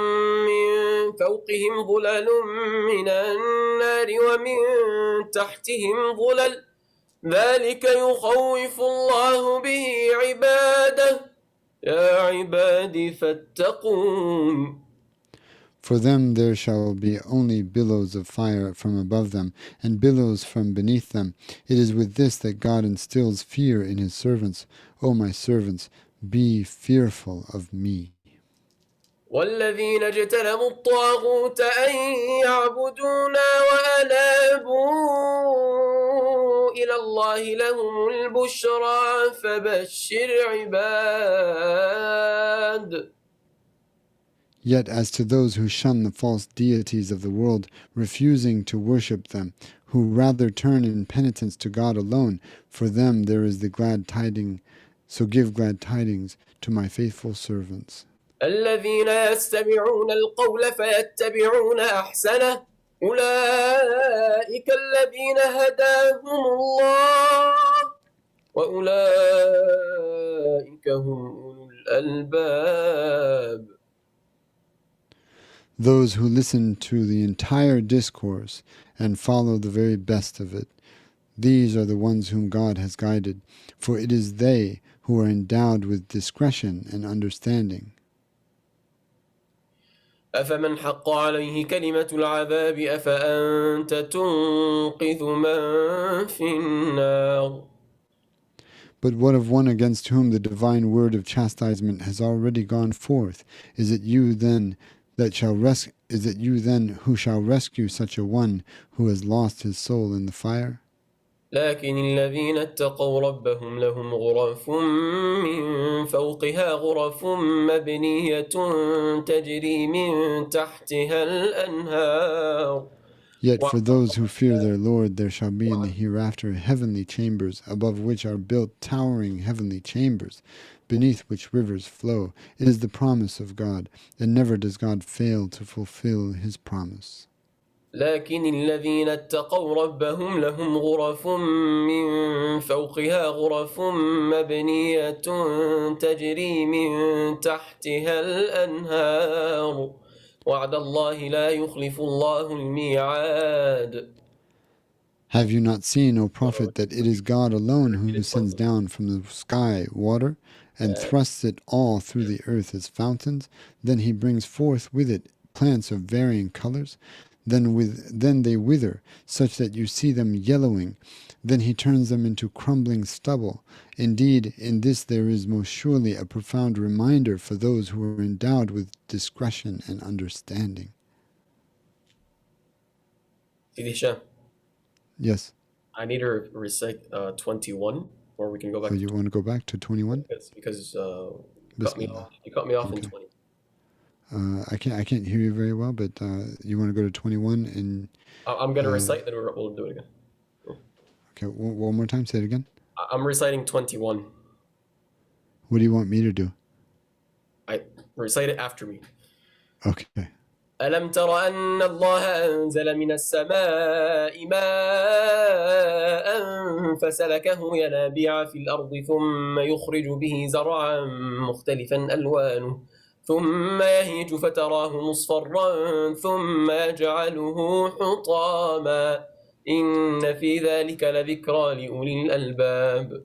من فوقهم ظلل من النار ومن تحتهم ظلل ذلك يخوف الله به عباده يا عبادي فاتقون. For them there shall be only billows of fire from above them, and billows from beneath them. It is with this that God instills fear in His servants. O my servants, be fearful of me. والذين اجتنبوا الطاغوت أن يعبدونا وأنابوا إلى الله لهم البشرى فبشر عباد. Yet as to those who shun the false deities of the world, refusing to worship them, who rather turn in penitence to God alone, for them there is the glad tidings. So give glad tidings to my faithful servants. الذين يستمعون القول فيتبعون أحسنه أولئك الذين هداهم الله وأولئك هم أولو الألباب. Those who listen to the entire discourse and follow the very best of it, these are the ones whom God has guided, for it is they who are endowed with discretion and understanding. أفمن حق عليه كلمة العذاب أفأنت تنقذ من في النار. But what of one against whom the divine word of chastisement has already gone forth? Is it you then who shall rescue such a one who has lost his soul in the fire? لكن الذين اتقوا ربهم لهم غرف من فوقها غرف مبنية تجري من تحتها الأنهار. Yet for those who fear their Lord there shall be in the hereafter heavenly chambers, above which are built towering heavenly chambers, beneath which rivers flow. It is the promise of God, and never does God fail to fulfill His promise. لكن الذين اتقوا ربهم لهم غرف من فوقها غرف مبنية تجري من تحتها الأنهار وعد الله لا يخلف الله الميعاد. Have you not seen, O Prophet, that it is God alone who sends down from the sky water and thrusts it all through the earth as fountains? Then He brings forth with it plants of varying colors. then they wither, such that you see them yellowing. Then he turns them into crumbling stubble. Indeed, in this there is most surely a profound reminder for those who are endowed with discretion and understanding. Sidi Hisham, Yes. I need to recite 21, or we can go back. So you want to go back to 21? Because Bismillah. you cut me off in Okay. 20. I can't hear you very well, but you want to go to 21 and I'm going to recite, then we'll do it again. okay, one more time. Say it again. I'm reciting 21. What do you want me to do? I recite it after me. Okay. ألم تر أن الله أنزل من السماء ماء فسلكه ينابيع في الأرض ثم يخرج به زرعا مختلفا ألوانه ثم يهيج فتراه مصفرا ثم يجعله حطاما إن في ذلك لذكرى لأولي الألباب.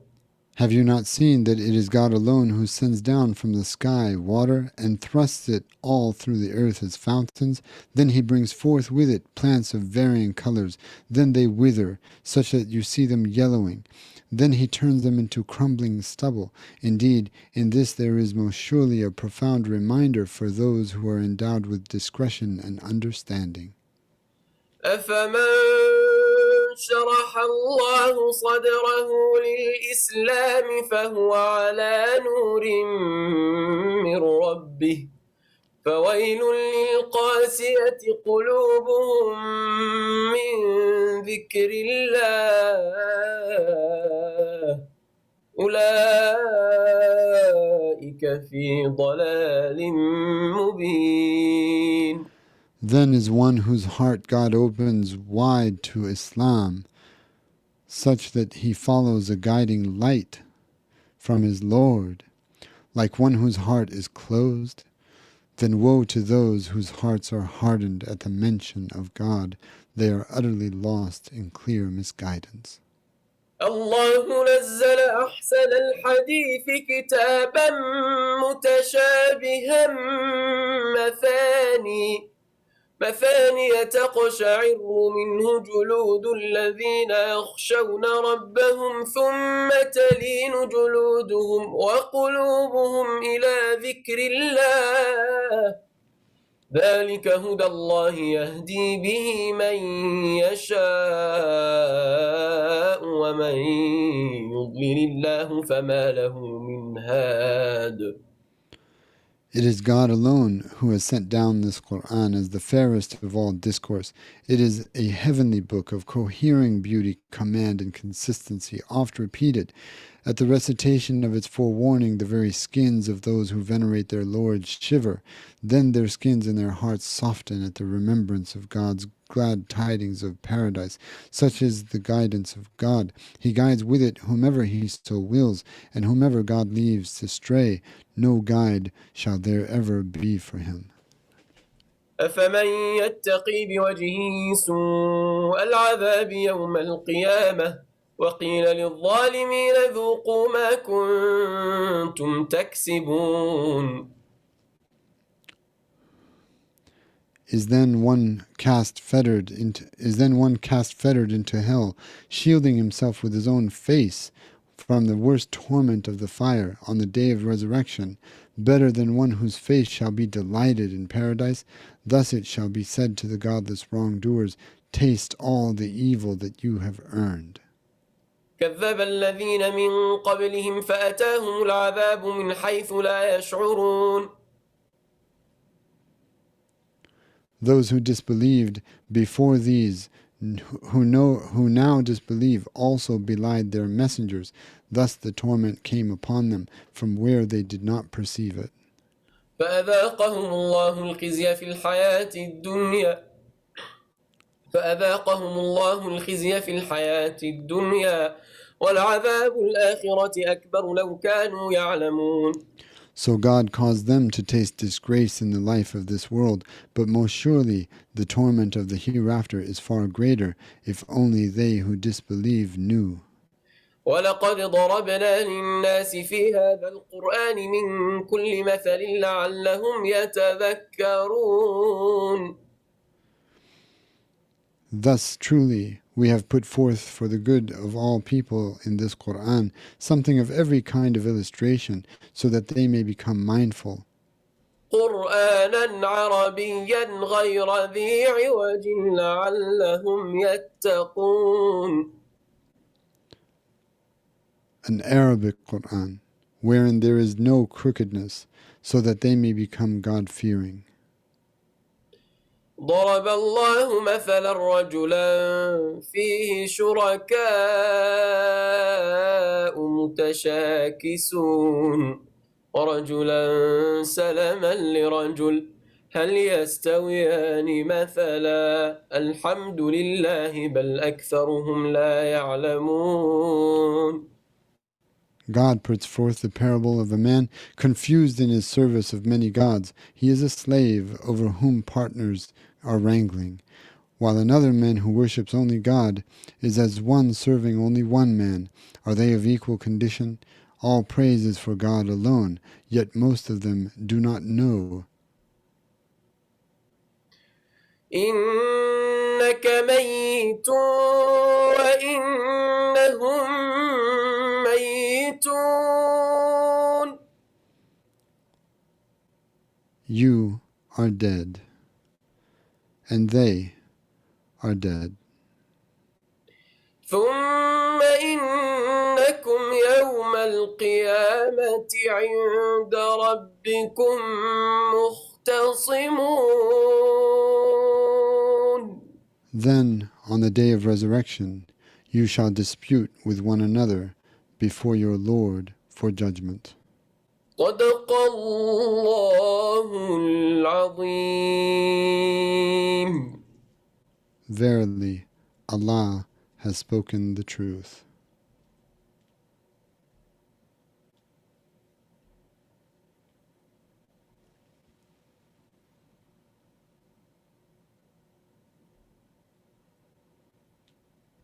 Have you not seen that it is God alone who sends down from the sky water and thrusts it all through the earth as fountains? Then he brings forth with it plants of varying colors. Then they wither, such that you see them yellowing. Then he turns them into crumbling stubble. Indeed, in this there is most surely a profound reminder for those who are endowed with discretion and understanding. شرح الله صدره للإسلام فهو على نور من ربه فويل للقاسية قلوبهم من ذكر الله أولئك في ضلال مبين. Then is one whose heart God opens wide to Islam, such that he follows a guiding light from his Lord, like one whose heart is closed. Then woe to those whose hearts are hardened at the mention of God. They are utterly lost in clear misguidance. الله نزل أحسن الحديث كتابا متشابها مثانية تقشعر منه جلود الذين يخشون ربهم ثم تلين جلودهم وقلوبهم إلى ذكر الله ذلك هدى الله يهدي به من يشاء ومن يضلل الله فما له من هاد. It is God alone who has sent down this Quran as the fairest of all discourse. It is a heavenly book of cohering beauty, command, and consistency, oft repeated. At the recitation of its forewarning, the very skins of those who venerate their Lord shiver. Then their skins and their hearts soften at the remembrance of God's glad tidings of paradise. Such is the guidance of God. He guides with it whomever he so wills, and whomever God leaves to stray, no guide shall there ever be for him. أفمن يتقي بوجهه سوء العذاب يوم القيامة وقيل للظالمين ذوقوا ما كنتم تكسبون. Is then one cast fettered into hell, shielding himself with his own face from the worst torment of the fire on the day of resurrection, better than one whose face shall be delighted in paradise? Thus it shall be said to the godless wrongdoers, taste all the evil that you have earned. كذب الذين من قبلهم فأتاهم العذاب من حيث لا يشعرون. Those who disbelieved before these, who now disbelieve, also belied their messengers. Thus the torment came upon them from where they did not perceive it. فأذاقهم الله الخزي في الحياة الدنيا ولعذاب الآخرة أكبر لو كانوا يعلمون. So God caused them to taste disgrace in the life of this world, but most surely the torment of the hereafter is far greater, if only they who disbelieve knew. ولقد ضربنا للناس في هذا القرآن من كل مثل لعلهم يتذكرون. Thus, truly, we have put forth for the good of all people in this Qur'an something of every kind of illustration, so that they may become mindful. قرآنا عربيا غير ذي عوج لعلهم يتقون. An Arabic Qur'an, wherein there is no crookedness, so that they may become God-fearing. ضرب الله مثلا رجلا فيه شركاء متشاكسون ورجلا سلما لرجل هل يستويان مثلا الحمد لله بل أكثرهم لا يعلمون. God puts forth the parable of a man confused in his service of many gods. He is a slave over whom partners are wrangling, while another man who worships only God is as one serving only one man. Are they of equal condition? All praise is for God alone, yet most of them do not know. إنك ميت وإنهم ميتون. You are dead, and they are dead. ثم إنكم يوم القيامة عند ربكم مختصمون. Then, on the day of resurrection, you shall dispute with one another before your Lord for judgment. صدق الله العظيم. Verily, Allah has spoken the truth.